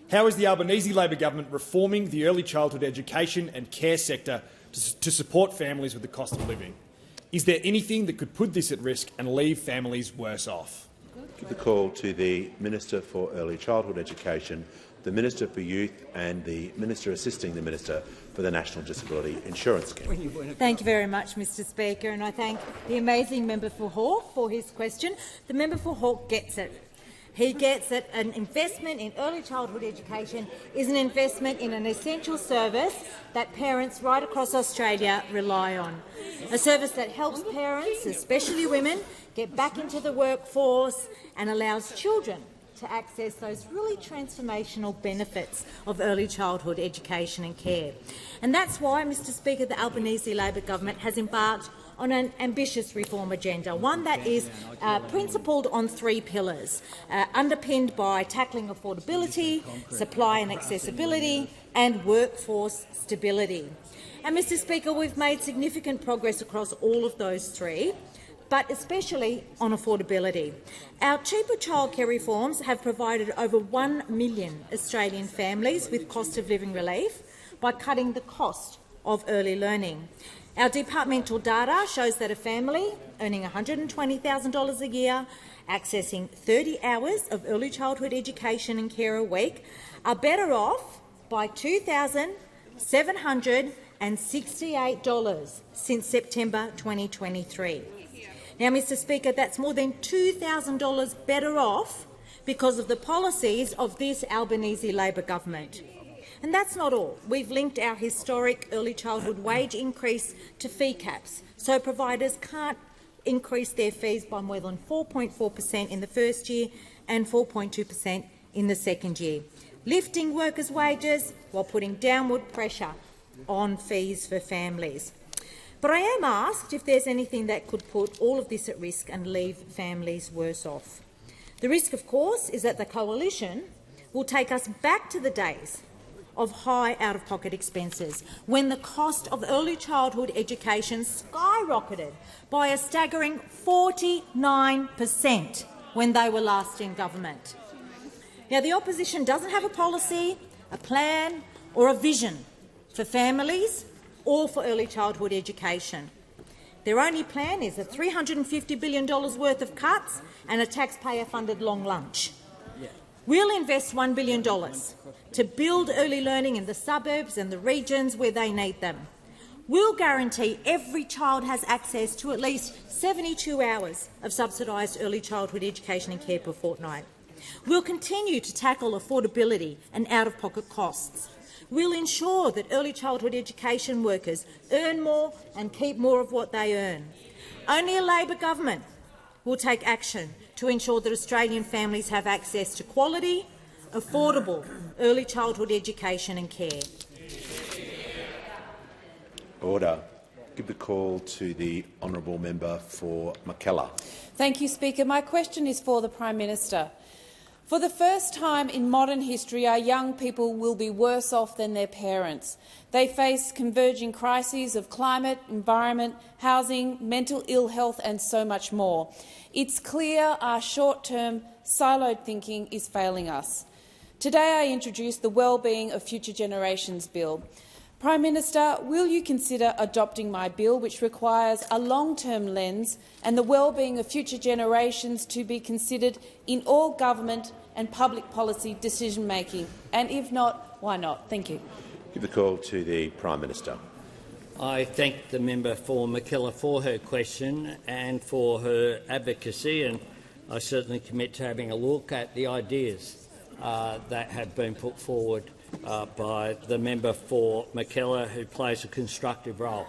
How is the Albanese Labor government reforming the early childhood education and care sector to support families with the cost of living? Is there anything that could put this at risk and leave families worse off? Give the call to the Minister for Early Childhood Education, the Minister for Youth and the Minister assisting the Minister for the National Disability Insurance Scheme. Thank you very much, Mr Speaker, and I thank the amazing member for Hawke for his question. The member for Hawke gets it. He gets that an investment in early childhood education is an investment in an essential service that parents right across Australia rely on. A service that helps parents, especially women, get back into the workforce and allows children to access those really transformational benefits of early childhood education and care. And that's why, Mr Speaker, the Albanese Labor government has embarked on an ambitious reform agenda, one that is principled on three pillars, underpinned by tackling affordability, supply and accessibility, and workforce stability. And, Mr Speaker, we've made significant progress across all of those three, but especially on affordability. Our cheaper childcare reforms have provided over 1 million Australian families with cost of living relief by cutting the cost of early learning. Our departmental data shows that a family earning $120,000 a year, accessing 30 hours of early childhood education and care a week, are better off by $2,768 since September 2023. Now, Mr Speaker, that's more than $2,000 better off because of the policies of this Albanese Labor government. And that's not all. We've linked our historic early childhood wage increase to fee caps, so providers can't increase their fees by more than 4.4% in the first year and 4.2% in the second year, lifting workers' wages while putting downward pressure on fees for families. But I am asked if there's anything that could put all of this at risk and leave families worse off. The risk, of course, is that the coalition will take us back to the days of high out-of-pocket expenses, when the cost of early childhood education skyrocketed by a staggering 49% when they were last in government. Now, the opposition doesn't have a policy, a plan or a vision for families or for early childhood education. Their only plan is a $350 billion worth of cuts and a taxpayer-funded long lunch. We'll invest $1 billion to build early learning in the suburbs and the regions where they need them. We'll guarantee every child has access to at least 72 hours of subsidised early childhood education and care per fortnight. We'll continue to tackle affordability and out-of-pocket costs. We'll ensure that early childhood education workers earn more and keep more of what they earn. Only a Labor government will take action to ensure that Australian families have access to quality, affordable early childhood education and care. Order. Give the call to the honourable member for Mackellar. Thank you, Speaker. My question is for the Prime Minister. For the first time in modern history, our young people will be worse off than their parents. They face converging crises of climate, environment, housing, mental ill health and so much more. It's clear our short-term, siloed thinking is failing us. Today I introduce the Wellbeing of Future Generations Bill. Prime Minister, will you consider adopting my bill, which requires a long-term lens and the well-being of future generations to be considered in all government and public policy decision-making? And if not, why not? Thank you. Give the call to the Prime Minister. I thank the member for Mackellar for her question and for her advocacy, and I certainly commit to having a look at the ideas that have been put forward by the member for Mackellar, who plays a constructive role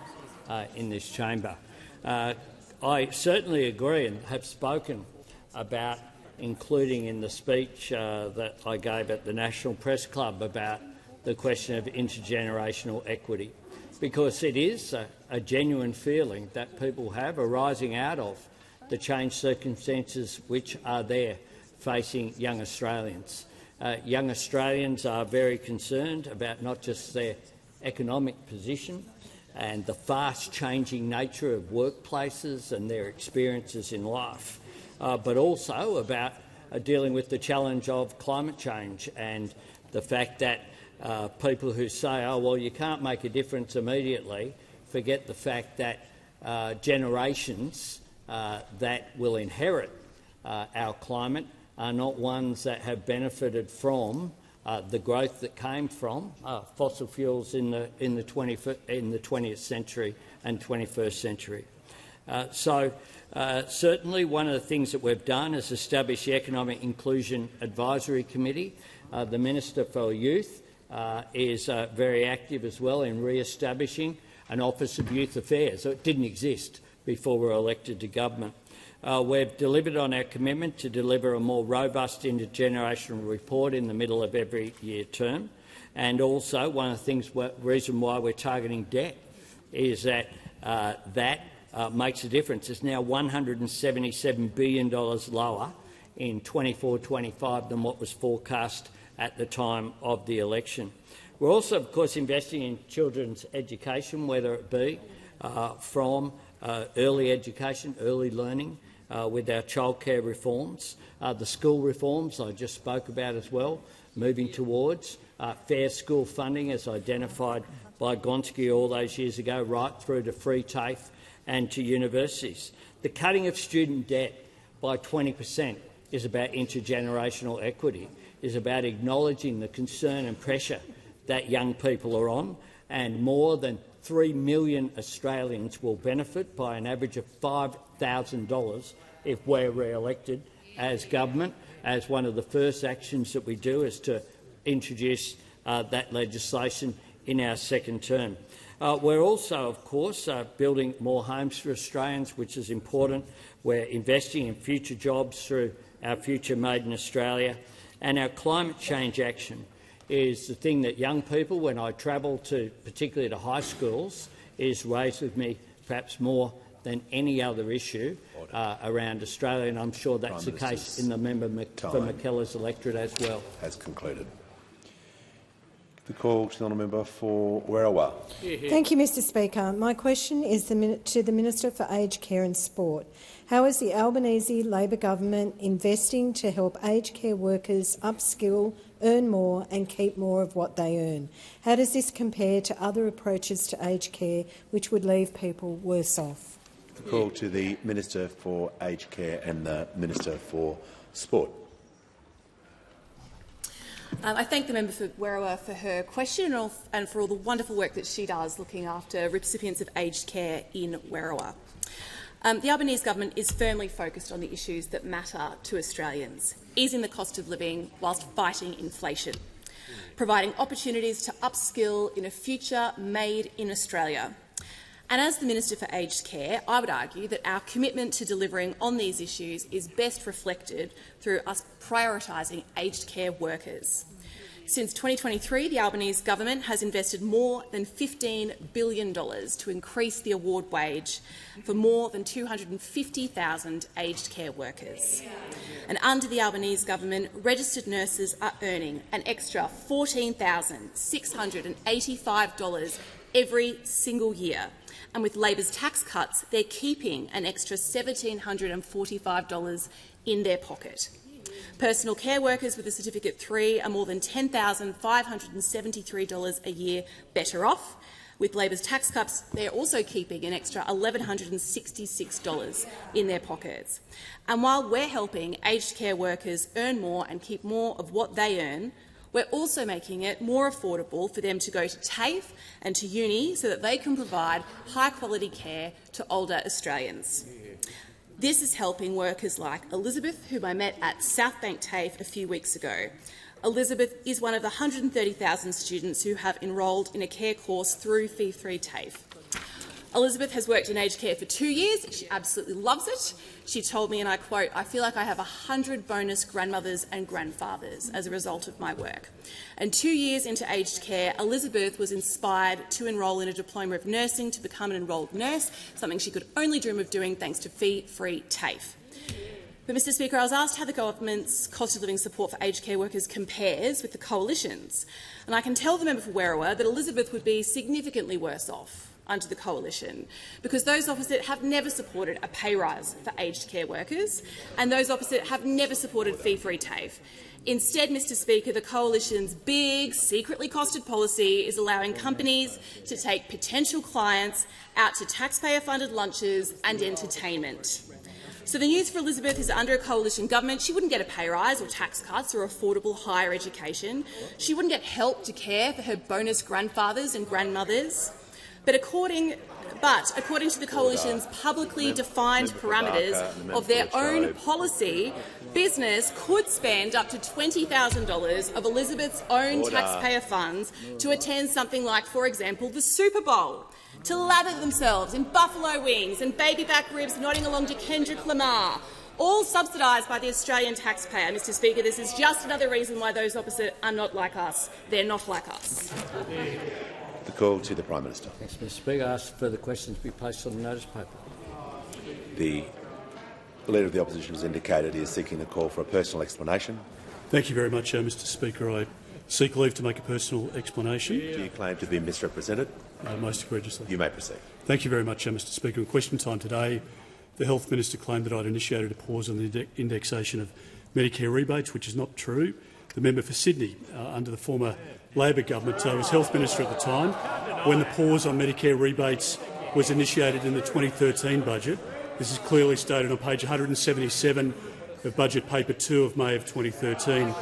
in this chamber. I certainly agree and have spoken about including in the speech that I gave at the National Press Club about the question of intergenerational equity, because it is a genuine feeling that people have arising out of the changed circumstances which are there facing young Australians. Young Australians are very concerned about not just their economic position and the fast-changing nature of workplaces and their experiences in life, but also about dealing with the challenge of climate change and the fact that people who say, oh, well, you can't make a difference immediately, forget the fact that generations that will inherit our climate are not ones that have benefited from the growth that came from fossil fuels in the 20th century and 21st century. Certainly one of the things that we've done is establish the Economic Inclusion Advisory Committee. The Minister for Youth is very active as well in re-establishing an Office of Youth Affairs. So it didn't exist before we were elected to government. We've delivered on our commitment to deliver a more robust intergenerational report in the middle of every year term, and also one of the things, reason why we're targeting debt is that makes a difference. It's now $177 billion lower in 24-25 than what was forecast at the time of the election. We're also, of course, investing in children's education, whether it be from early education, early learning, with our childcare reforms, the school reforms I just spoke about as well, moving towards fair school funding as identified by Gonski all those years ago, right through to free TAFE and to universities. The cutting of student debt by 20% is about intergenerational equity, is about acknowledging the concern and pressure that young people are on, and more than 3 million Australians will benefit by an average of $5,000 if we're re-elected as government. As one of the first actions that we do is to introduce that legislation in our second term. We're also, of course, building more homes for Australians, which is important. We're investing in future jobs through our Future Made in Australia. And our climate change action is the thing that young people, when I travel to, particularly to high schools, is raised with me perhaps more than any other issue around Australia, and I'm sure that's the case in the member for Mackellar's electorate as well. Has concluded. The call to the honourable member for Werriwa. Thank you, Mr Speaker. My question is to the Minister for Aged Care and Sport. How is the Albanese Labor government investing to help aged care workers upskill, earn more and keep more of what they earn? How does this compare to other approaches to aged care which would leave people worse off? The call to the Minister for Aged Care and the Minister for Sport. I thank the member for Werriwa for her question and for all the wonderful work that she does looking after recipients of aged care in Werriwa. The Albanese government is firmly focused on the issues that matter to Australians, easing the cost of living whilst fighting inflation, providing opportunities to upskill in a future made in Australia, And as the Minister for Aged Care, I would argue that our commitment to delivering on these issues is best reflected through us prioritising aged care workers. Since 2023, the Albanese government has invested more than $15 billion to increase the award wage for more than 250,000 aged care workers. And under the Albanese government, registered nurses are earning an extra $14,685 every single year. And with Labor's tax cuts, they're keeping an extra $1,745 in their pocket. Personal care workers with a Certificate 3 are more than $10,573 a year better off. With Labor's tax cuts, they are also keeping an extra $1,166 in their pockets. And while we're helping aged care workers earn more and keep more of what they earn, we're also making it more affordable for them to go to TAFE and to uni so that they can provide high-quality care to older Australians. This is helping workers like Elizabeth, whom I met at Southbank TAFE a few weeks ago. Elizabeth is one of the 130,000 students who have enrolled in a care course through Fee-Free TAFE. Elizabeth has worked in aged care for 2 years. She absolutely loves it. She told me, and I quote, "I feel like I have 100 bonus grandmothers and grandfathers as a result of my work." And 2 years into aged care, Elizabeth was inspired to enrol in a diploma of nursing to become an enrolled nurse, something she could only dream of doing thanks to Fee-Free TAFE. But, Mr Speaker, I was asked how the government's cost of living support for aged care workers compares with the Coalition's. And I can tell the member for Werriwa that Elizabeth would be significantly worse off under the Coalition, because those opposite have never supported a pay rise for aged care workers, and those opposite have never supported Fee-Free TAFE. Instead, Mr Speaker, the Coalition's big, secretly costed policy is allowing companies to take potential clients out to taxpayer-funded lunches and entertainment. So the news for Elizabeth is under a Coalition government, she wouldn't get a pay rise or tax cuts or affordable higher education. She wouldn't get help to care for her bonus grandfathers and grandmothers. But according to the Coalition's publicly defined parameters of their own policy, business could spend up to $20,000 of Elizabeth's own taxpayer funds to attend something like, for example, the Super Bowl, to lather themselves in buffalo wings and baby back ribs nodding along to Kendrick Lamar, all subsidised by the Australian taxpayer. Mr Speaker, this is just another reason why those opposite are not like us. They're not like us. The call to the Prime Minister. Thanks, Mr Speaker. I ask further questions to be placed on the notice paper. The Leader of the Opposition has indicated he is seeking the call for a personal explanation. Thank you very much, Mr Speaker. I seek leave to make a personal explanation. Do you claim to be misrepresented? Most egregiously. You may proceed. Thank you very much, Mr Speaker. In question time today, the Health Minister claimed that I'd initiated a pause on the indexation of Medicare rebates, which is not true. The member for Sydney, under the former Labor government, was Health Minister at the time when the pause on Medicare rebates was initiated in the 2013 budget. This is clearly stated on page 177 of Budget Paper 2 of May of 2013.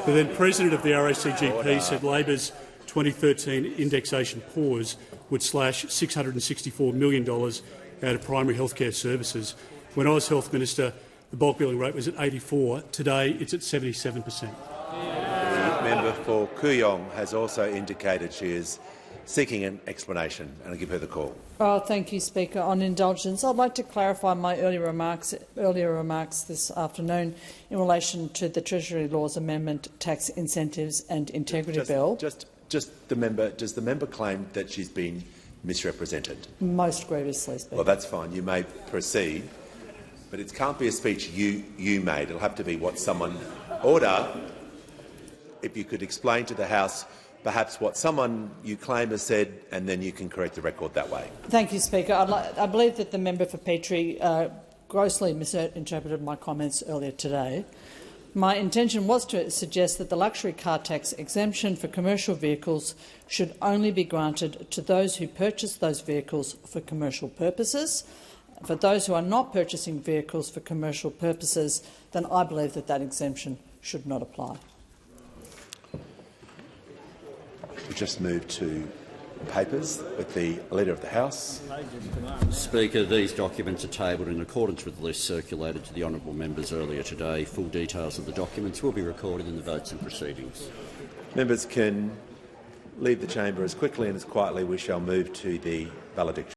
The then President of the RACGP said Labor's 2013 indexation pause would slash $664 million out of primary health care services. When I was Health Minister, the bulk billing rate was at 84%. Today, it's at 77%. The member for Kooyong has also indicated she is seeking an explanation, and I'll give her the call. Thank you, Speaker. On indulgence, I'd like to clarify my earlier remarks this afternoon in relation to the Treasury Laws Amendment, Tax Incentives and Integrity Bill. Does the member claim that she's been misrepresented? Most grievously, Speaker. Well, that's fine. You may proceed, but it can't be a speech you made. It'll have to be what someone. Order. If you could explain to the House perhaps what someone you claim has said, and then you can correct the record that way. Thank you, Speaker. I believe that the member for Petrie grossly misinterpreted my comments earlier today. My intention was to suggest that the luxury car tax exemption for commercial vehicles should only be granted to those who purchase those vehicles for commercial purposes. For those who are not purchasing vehicles for commercial purposes, then I believe that that exemption should not apply. We just moved to papers with the Leader of the House. Speaker, these documents are tabled in accordance with the list circulated to the honourable members earlier today. Full details of the documents will be recorded in the votes and proceedings. Members can leave the chamber as quickly and as quietly. We shall move to the valedictory.